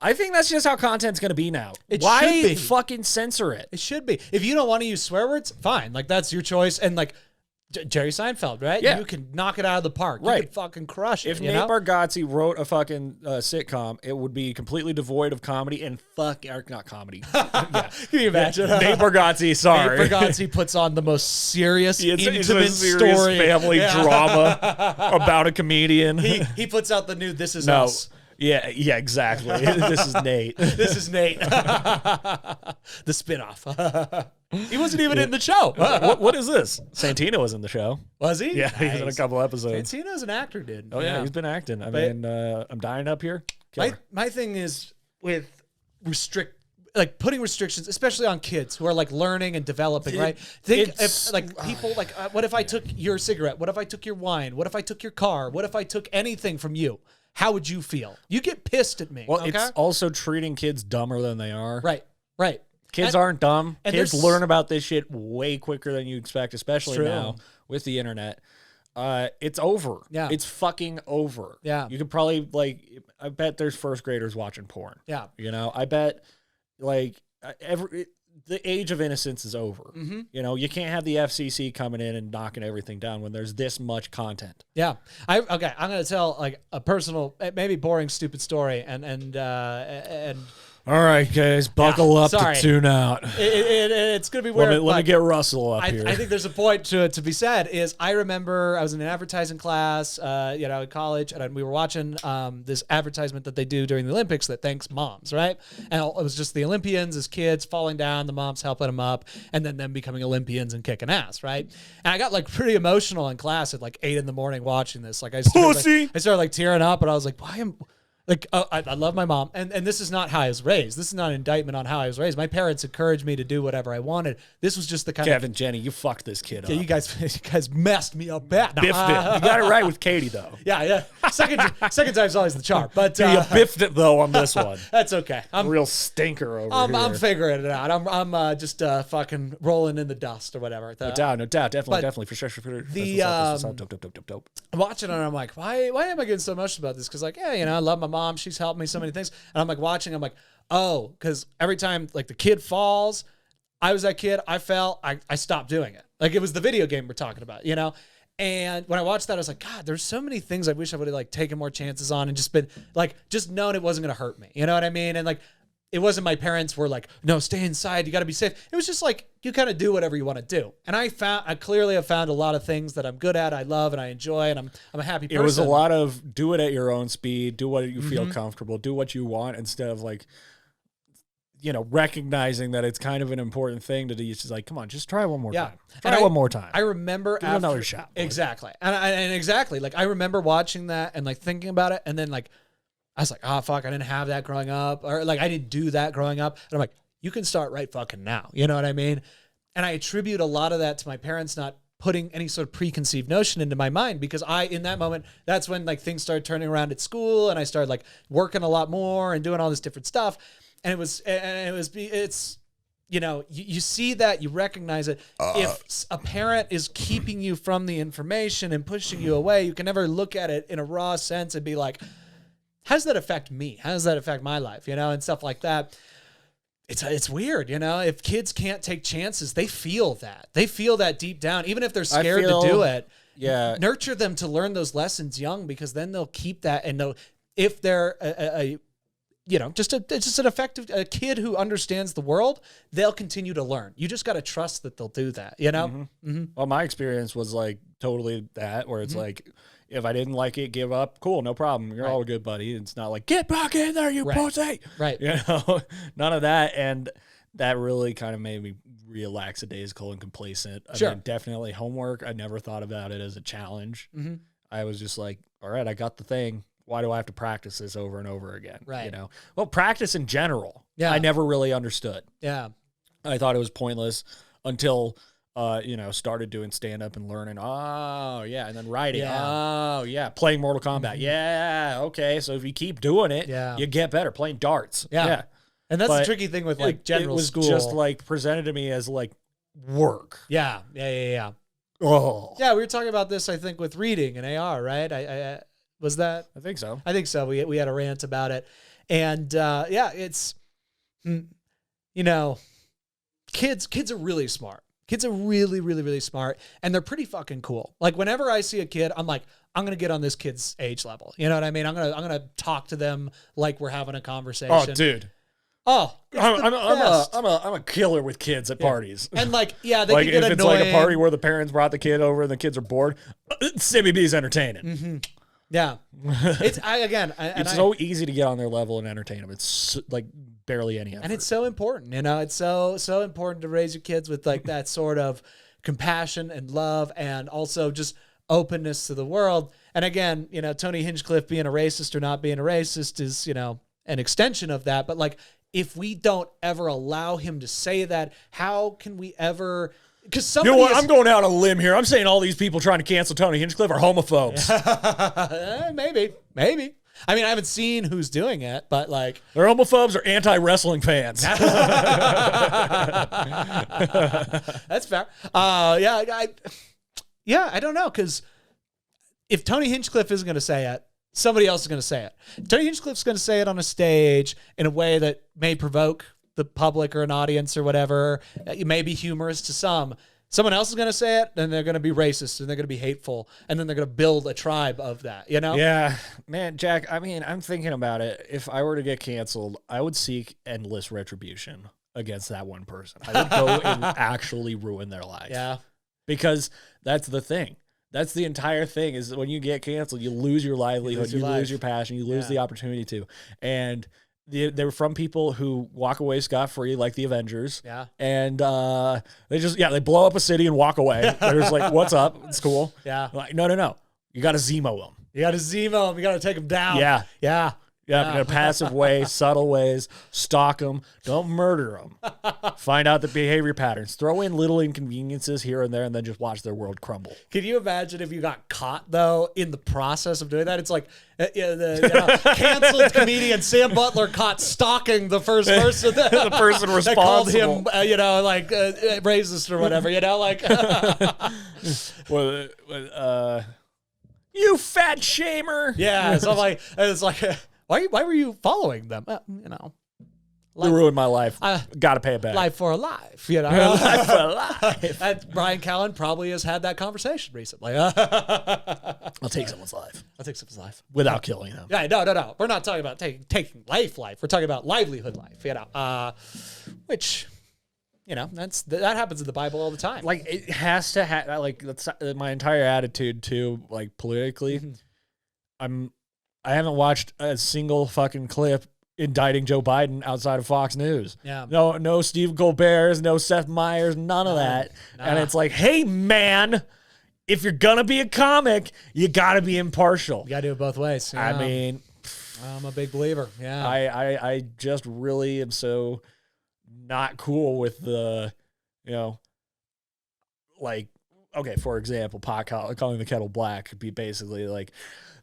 I think that's just how content's going to be now. Why should be. fucking censor it? It should be. If you don't want to use swear words, fine. Like, that's your choice. And, like, Jerry Seinfeld, right? Yeah. You can knock it out of the park. Right. You can fucking crush it. If Nate Bargatze wrote a fucking sitcom, it would be completely devoid of comedy and not comedy. Can you imagine? Nate Bargatze, sorry. Nate Bargatze puts on the most serious, It's intimate a serious story. family drama about a comedian. He puts out the new This Is Us. Yeah, exactly. This is Nate. This is Nate. The spinoff. He wasn't even in the show. What is this? Santino was in the show. Was he? Yeah, he was in a couple episodes. Santino's an actor, dude. Oh, yeah, he's been acting. I mean, I'm dying up here. My thing is with putting restrictions, especially on kids who are like learning and developing, right? Think if like people like, what if I took your cigarette? What if I took your wine? What if I took your car? What if I took anything from you? How would you feel? You get pissed at me. Well, okay? it's also treating kids dumber than they are. Right. Kids aren't dumb. And Kids learn about this shit way quicker than you expect, especially True. now with the internet. It's over. Yeah. It's fucking over. Yeah. You could probably I bet there's first graders watching porn. Yeah. You know, I bet the age of innocence is over. Mm-hmm. You know, you can't have the FCC coming in and knocking everything down when there's this much content. Yeah. I'm going to tell like a personal, maybe boring, stupid story and All right, guys, buckle up sorry. to tune out. It's going to be weird. Let me get Russell up here. I think there's a point to be said is I remember I was in an advertising class, in college, and we were watching this advertisement that they do during the Olympics that thanks moms, right? And it was just the Olympians as kids falling down, the moms helping them up, and then them becoming Olympians and kicking ass, right? And I got like pretty emotional in class at like 8 a.m. watching this. Like I started like tearing up, and I was like, why am Like, I love my mom, and this is not how I was raised. This is not an indictment on how I was raised. My parents encouraged me to do whatever I wanted. This was just the kind Kevin, Jenny, you fucked this kid up. Yeah, you guys messed me up bad. Biffed it. You got it right with Katie, though. Yeah. Second time's always the charm. But you biffed it, though, on this one. That's okay. I'm real stinker over here. I'm figuring it out. I'm just fucking rolling in the dust or whatever. No doubt. Definitely, for sure. Dope. I'm watching it and I'm like, why am I getting so emotional about this? Because like, yeah, I love my mom. She's helped me so many things. And I'm like watching, I'm like, oh, because every time like the kid falls, I was that kid, I fell, I stopped doing it. Like it was the video game we're talking about, And when I watched that, I was like, God, there's so many things I wish I would have like taken more chances on and just been like, just known it wasn't going to hurt me. You know what I mean? And like, it wasn't my parents were like, no, stay inside. You got to be safe. It was just like, you kind of do whatever you want to do. And I clearly have found a lot of things that I'm good at, I love, and I enjoy, and I'm a happy person. It was a lot of do it at your own speed, do what you feel comfortable, do what you want, instead of like, recognizing that it's kind of an important thing to do. It's just like, come on, just try one more time. Try one more time. I remember Give another shot. Boy. Exactly. And exactly. Like I remember watching that and like thinking about it, and then like, I was like, oh, fuck, I didn't have that growing up. Or like, I didn't do that growing up. And I'm like, you can start right fucking now. You know what I mean? And I attribute a lot of that to my parents not putting any sort of preconceived notion into my mind, because in that moment, that's when like things started turning around at school and I started like working a lot more and doing all this different stuff. And it's, you see that, you recognize it. If a parent is keeping you from the information and pushing you away, you can never look at it in a raw sense and be like, how does that affect me? How does that affect my life? And stuff like that. It's weird, if kids can't take chances, they feel that. They feel that deep down, even if they're scared to do it. Yeah. Nurture them to learn those lessons young, because then they'll keep that, and if they're just an effective a kid who understands the world, they'll continue to learn. You just got to trust that they'll do that, Well, my experience was like totally that, where it's like, if I didn't like it, give up. Cool, no problem. You're all good, buddy. It's not like, get back in there, you pussy. Right. None of that. And that really kind of made me real lackadaisical and complacent. I mean, definitely homework. I never thought about it as a challenge. I was just like, all right, I got the thing. Why do I have to practice this over and over again? Right. Well, practice in general. Yeah. I never really understood. Yeah. I thought it was pointless until, started doing stand-up and learning. Oh, yeah. And then writing. Yeah. Oh, yeah. Playing Mortal Kombat. Yeah. Okay. So if you keep doing it, you get better. Playing darts. Yeah. And that's the tricky thing with like general school. It was just like presented to me as like work. Yeah. Oh. Yeah, we were talking about this, I think, with reading and AR, right? I was that? I think so. I think so. We had a rant about it. And it's, kids are really smart. Kids are really, really, really smart. And they're pretty fucking cool. Like whenever I see a kid, I'm like, I'm going to get on this kid's age level. You know what I mean? I'm going to talk to them like we're having a conversation. Oh, dude. Oh, I'm a killer with kids at parties. And like, they like can get if it's annoying. like a party where the parents brought the kid over and the kids are bored, Simmy B's entertaining. Yeah. It's so easy to get on their level and entertain them. It's like barely any effort. And it's so important, it's so important to raise your kids with like that sort of compassion and love and also just openness to the world. And again, Tony Hinchcliffe being a racist or not being a racist is, an extension of that. But like, if we don't ever allow him to say that, how can we ever? Because somebody, I'm going out on a limb here. I'm saying all these people trying to cancel Tony Hinchcliffe are homophobes. Maybe. I mean, I haven't seen who's doing it, but like, they're homophobes or anti-wrestling fans. That's fair. I don't know, because if Tony Hinchcliffe isn't going to say it, somebody else is going to say it. Tony Hinchcliffe's going to say it on a stage in a way that may provoke the public or an audience or whatever. It may be humorous to some. Someone else is going to say it, then they're going to be racist and they're going to be hateful, and then they're going to build a tribe of that, Yeah, man, Jack, I mean, I'm thinking about it. If I were to get canceled, I would seek endless retribution against that one person. I would go and actually ruin their life. Yeah. Because that's the thing. That's the entire thing, is when you get canceled, you lose your livelihood, you lose your passion, you lose the opportunity to. And they're from people who walk away scot-free, like the Avengers. Yeah. And they blow up a city and walk away. They're just like, what's up? It's cool. Yeah. Like, no. You got to Zemo them. You got to Zemo them. You got to take them down. Yeah. Yeah. Yeah, in a passive way, subtle ways, stalk them, don't murder them. Find out the behavior patterns. Throw in little inconveniences here and there, and then just watch their world crumble. Can you imagine if you got caught, though, in the process of doing that? It's like canceled comedian Sam Butler caught stalking the first person. The person responsible. That called him, racist or whatever, you fat shamer. Yeah, so it's like, why were you following them? They ruined my life. Got to pay it back. Life for a life, Life for a life. Brian Callen probably has had that conversation recently. I'll take someone's life. Without killing them. Yeah, no. We're not talking about taking life. We're talking about livelihood life, which, that happens in the Bible all the time. Like, it has to have, that's my entire attitude too, like, politically. I haven't watched a single fucking clip indicting Joe Biden outside of Fox News. Yeah. No Steve Colbert's, no Seth Meyers, none of that. Nah. And it's like, hey, man, if you're going to be a comic, you got to be impartial. You got to do it both ways. I mean, I'm a big believer. Yeah. I just really am so not cool with the, okay, for example, pot calling the kettle black could be basically like,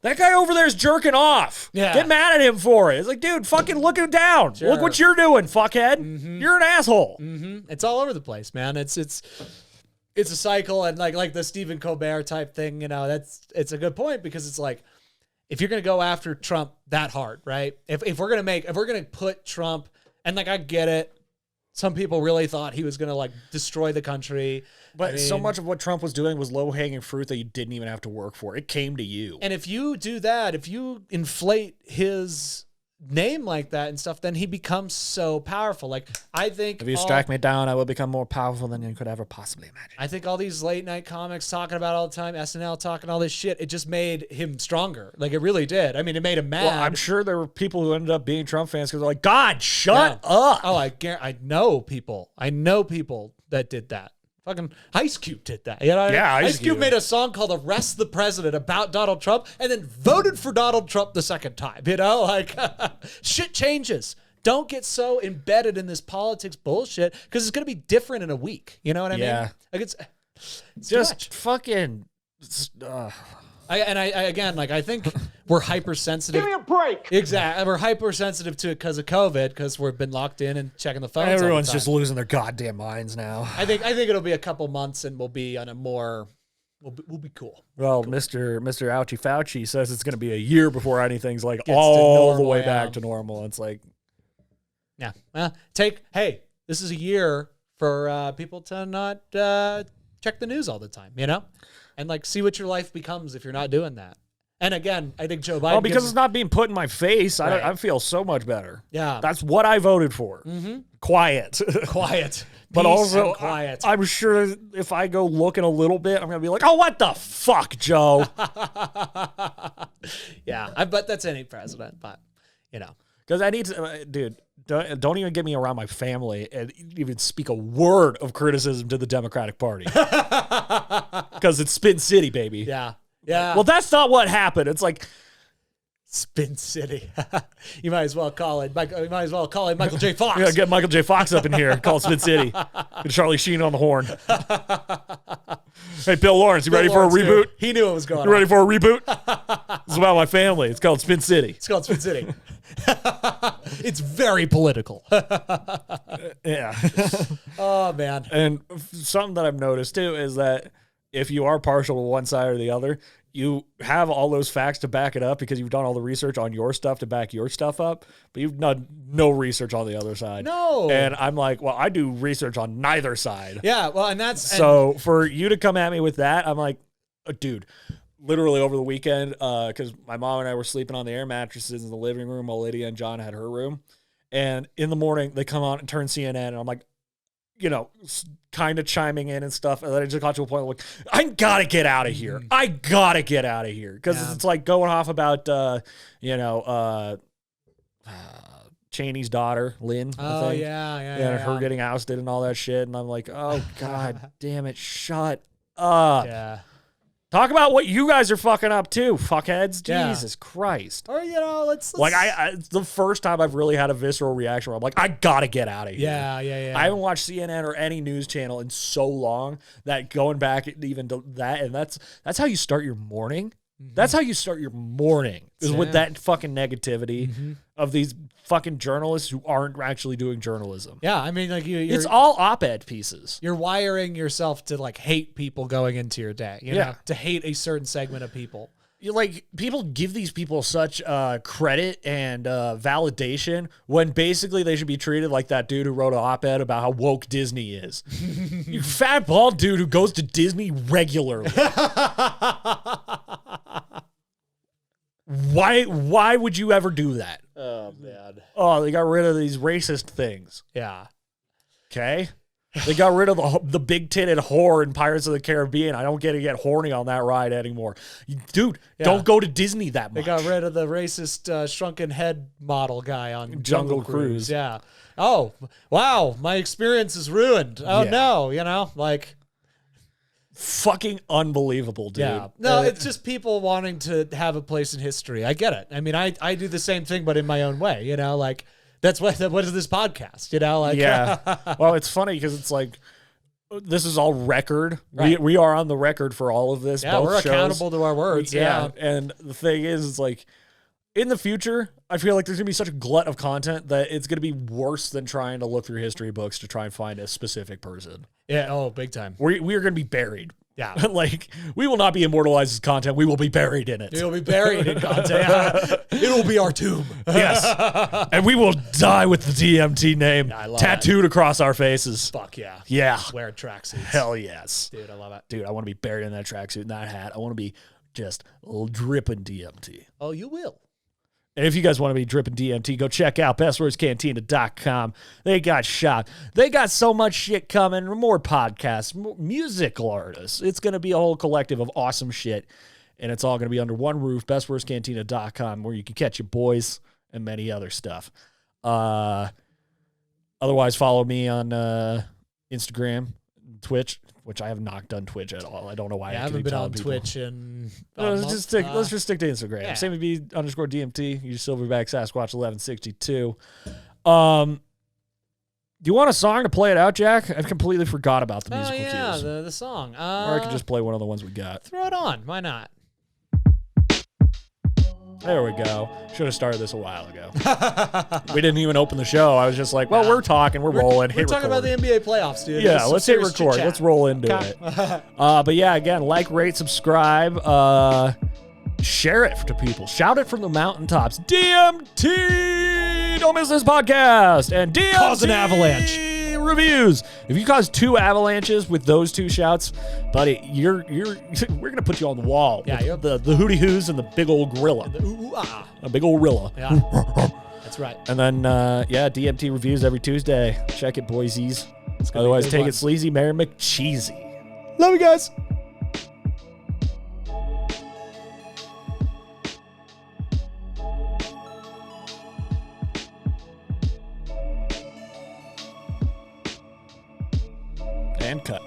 that guy over there is jerking off. Yeah. Get mad at him for it. It's like, dude, fucking look him down. Sure. Look what you're doing, fuckhead. Mm-hmm. You're an asshole. Mm-hmm. It's all over the place, man. It's a cycle, and like the Stephen Colbert type thing, it's a good point, because it's like, if you're gonna go after Trump that hard, right? If we're gonna put Trump, and I get it. Some people really thought he was going to destroy the country. But so much of what Trump was doing was low-hanging fruit that you didn't even have to work for. It came to you. And if you do that, if you inflate his name like that and stuff, then he becomes so powerful. Like, I think if you strike me down, I will become more powerful than you could ever possibly imagine. I think all these late night comics talking about all the time, SNL talking all this shit, it just made him stronger. Like, it really did. I mean, it made him mad. Well, I'm sure there were people who ended up being Trump fans because they're like, God, shut up. Oh, I know people. I know people that did that. Fucking Ice Cube did that. You know, yeah, Ice Cube made a song called "Arrest the President" about Donald Trump, and then voted for Donald Trump the second time. You know, like shit changes. Don't get so embedded in this politics bullshit because it's gonna be different in a week. You know what I mean? Like it's just fucking. I think we're hypersensitive. Give me a break. Exactly. We're hypersensitive to it because of COVID, because we've been locked in and checking the phones. Everyone's just losing their goddamn minds now. I think it'll be a couple months and we'll be on a more, we'll be cool. Well, cool. Mr. Ouchie Fauci says it's going to be a year before anything's like Gets all normal, the way back to normal. It's like, yeah. Well, hey, this is a year for people to not check the news all the time, you know? And like see what your life becomes if you're not doing that. And again, I think Joe Biden. Well, because it's not being put in my face, right. I feel so much better. Yeah. That's what I voted for. Mm-hmm. Quiet. Quiet. But Peace also, and quiet. I'm sure if I go looking a little bit, I'm going to be like, oh, what the fuck, Joe? Yeah. I bet that's any president, but, you know. Because I need to, dude, don't even get me around my family and even speak a word of criticism to the Democratic Party. Because it's Spin City, baby. Yeah. Yeah. Well, that's not what happened. It's like Spin City. You might as well call it Michael J. Fox. Yeah, get Michael J. Fox up in here. Call it Spin City. Get Charlie Sheen on the horn. Hey, Bill Lawrence, you ready for a reboot? Dude, he knew it was going on. You ready for a reboot? This is about my family. It's called Spin City. It's called Spin City. It's very political. Yeah. Oh, man. And something that I've noticed, too, is that if you are partial to one side or the other, you have all those facts to back it up because you've done all the research on your stuff to back your stuff up, but you've done no research on the other side. No. And I'm like, well, I do research on neither side. Yeah, well, and that's... So for you to come at me with that, I'm like, dude, literally over the weekend, because my mom and I were sleeping on the air mattresses in the living room while Lydia and John had her room. And in the morning, they come on and turn CNN, and I'm like, you know, kind of chiming in and stuff. And then I just got to a point where, like, I gotta get out of here. I gotta get out of here. Because it's like going off about, Cheney's daughter, Lynn. Oh, I think. yeah. Her getting ousted and all that shit. And I'm like, oh, God damn it. Shut up. Yeah. Talk about what you guys are fucking up too, fuckheads. Yeah. Jesus Christ. Or, you know, let's Like, it's the first time I've really had a visceral reaction where I'm like, I gotta get out of here. Yeah. I haven't watched CNN or any news channel in so long that going back even to that, and that's how you start your morning. Mm-hmm. That's how you start your morning, is with that fucking negativity of these fucking journalists who aren't actually doing journalism. Yeah, I mean, like it's all op-ed pieces. You're wiring yourself to like hate people going into your day. You know, to hate a certain segment of people. You like people give these people such credit and validation when basically they should be treated like that dude who wrote an op-ed about how woke Disney is. You fat bald dude who goes to Disney regularly. Why would you ever do that? Oh man. Oh, they got rid of these racist things. Yeah. Okay. They got rid of the big-titted whore in Pirates of the Caribbean. I don't get horny on that ride anymore. Dude, don't go to Disney that much. They got rid of the racist shrunken head model guy on Jungle Cruise. Yeah. Oh, wow. My experience is ruined. Oh, no. You know, like... Fucking unbelievable, dude. Yeah. No, it's just people wanting to have a place in history. I get it. I mean, I do the same thing, but in my own way, you know, like... What is this podcast? You know, like yeah. Well, it's funny because it's like this is all record. Right. We are on the record for all of this. Yeah, both we're shows. accountable to our words. Yeah. And the thing is, it's like in the future, I feel like there's gonna be such a glut of content that it's gonna be worse than trying to look through history books to try and find a specific person. Yeah. Oh, big time. We are gonna be buried. Yeah. Like, we will not be immortalized as content. We will be buried in it. We'll be buried in content. It'll be our tomb. Yes. And we will die with the DMT name tattooed across our faces. Fuck yeah. Yeah. Wear tracksuits. Hell yes. Dude, I love it. Dude, I want to be buried in that tracksuit and that hat. I want to be just dripping DMT. Oh, you will. And if you guys want to be dripping DMT, go check out bestwordscantina.com. They got shop. They got so much shit coming. More podcasts, more musical artists. It's going to be a whole collective of awesome shit. And it's all going to be under one roof, bestwordscantina.com, where you can catch your boys and many other stuff. Otherwise, follow me on Instagram, Twitch, which I have not done Twitch at all. I don't know why. I haven't been on Twitch in let's just stick to Instagram. Yeah. Same with _DMT. You Silverback Sasquatch 1162. Do you want a song to play it out, Jack? I completely forgot about the musical cues. The song. Or I could just play one of the ones we got. Throw it on. Why not? There we go. Should have started this a while ago. We didn't even open the show. I was just like, well, we're talking. We're rolling. We're talking about the NBA playoffs, dude. Yeah, let's hit record. Chit-chat. Let's roll into it. But yeah, again, like, rate, subscribe. Share it to people. Shout it from the mountaintops. DMT! Don't miss this podcast. And DMT! Cause an avalanche. Reviews. If you cause 2 avalanches with those 2 shouts, buddy, we're gonna put you on the wall. Yeah, you're the hooty hoos and the big old gorilla. A big old gorilla. Yeah. That's right. And then DMT reviews every Tuesday. Check it, boysies. Otherwise, take it sleazy, Mary McCheesy. Love you guys. And cut.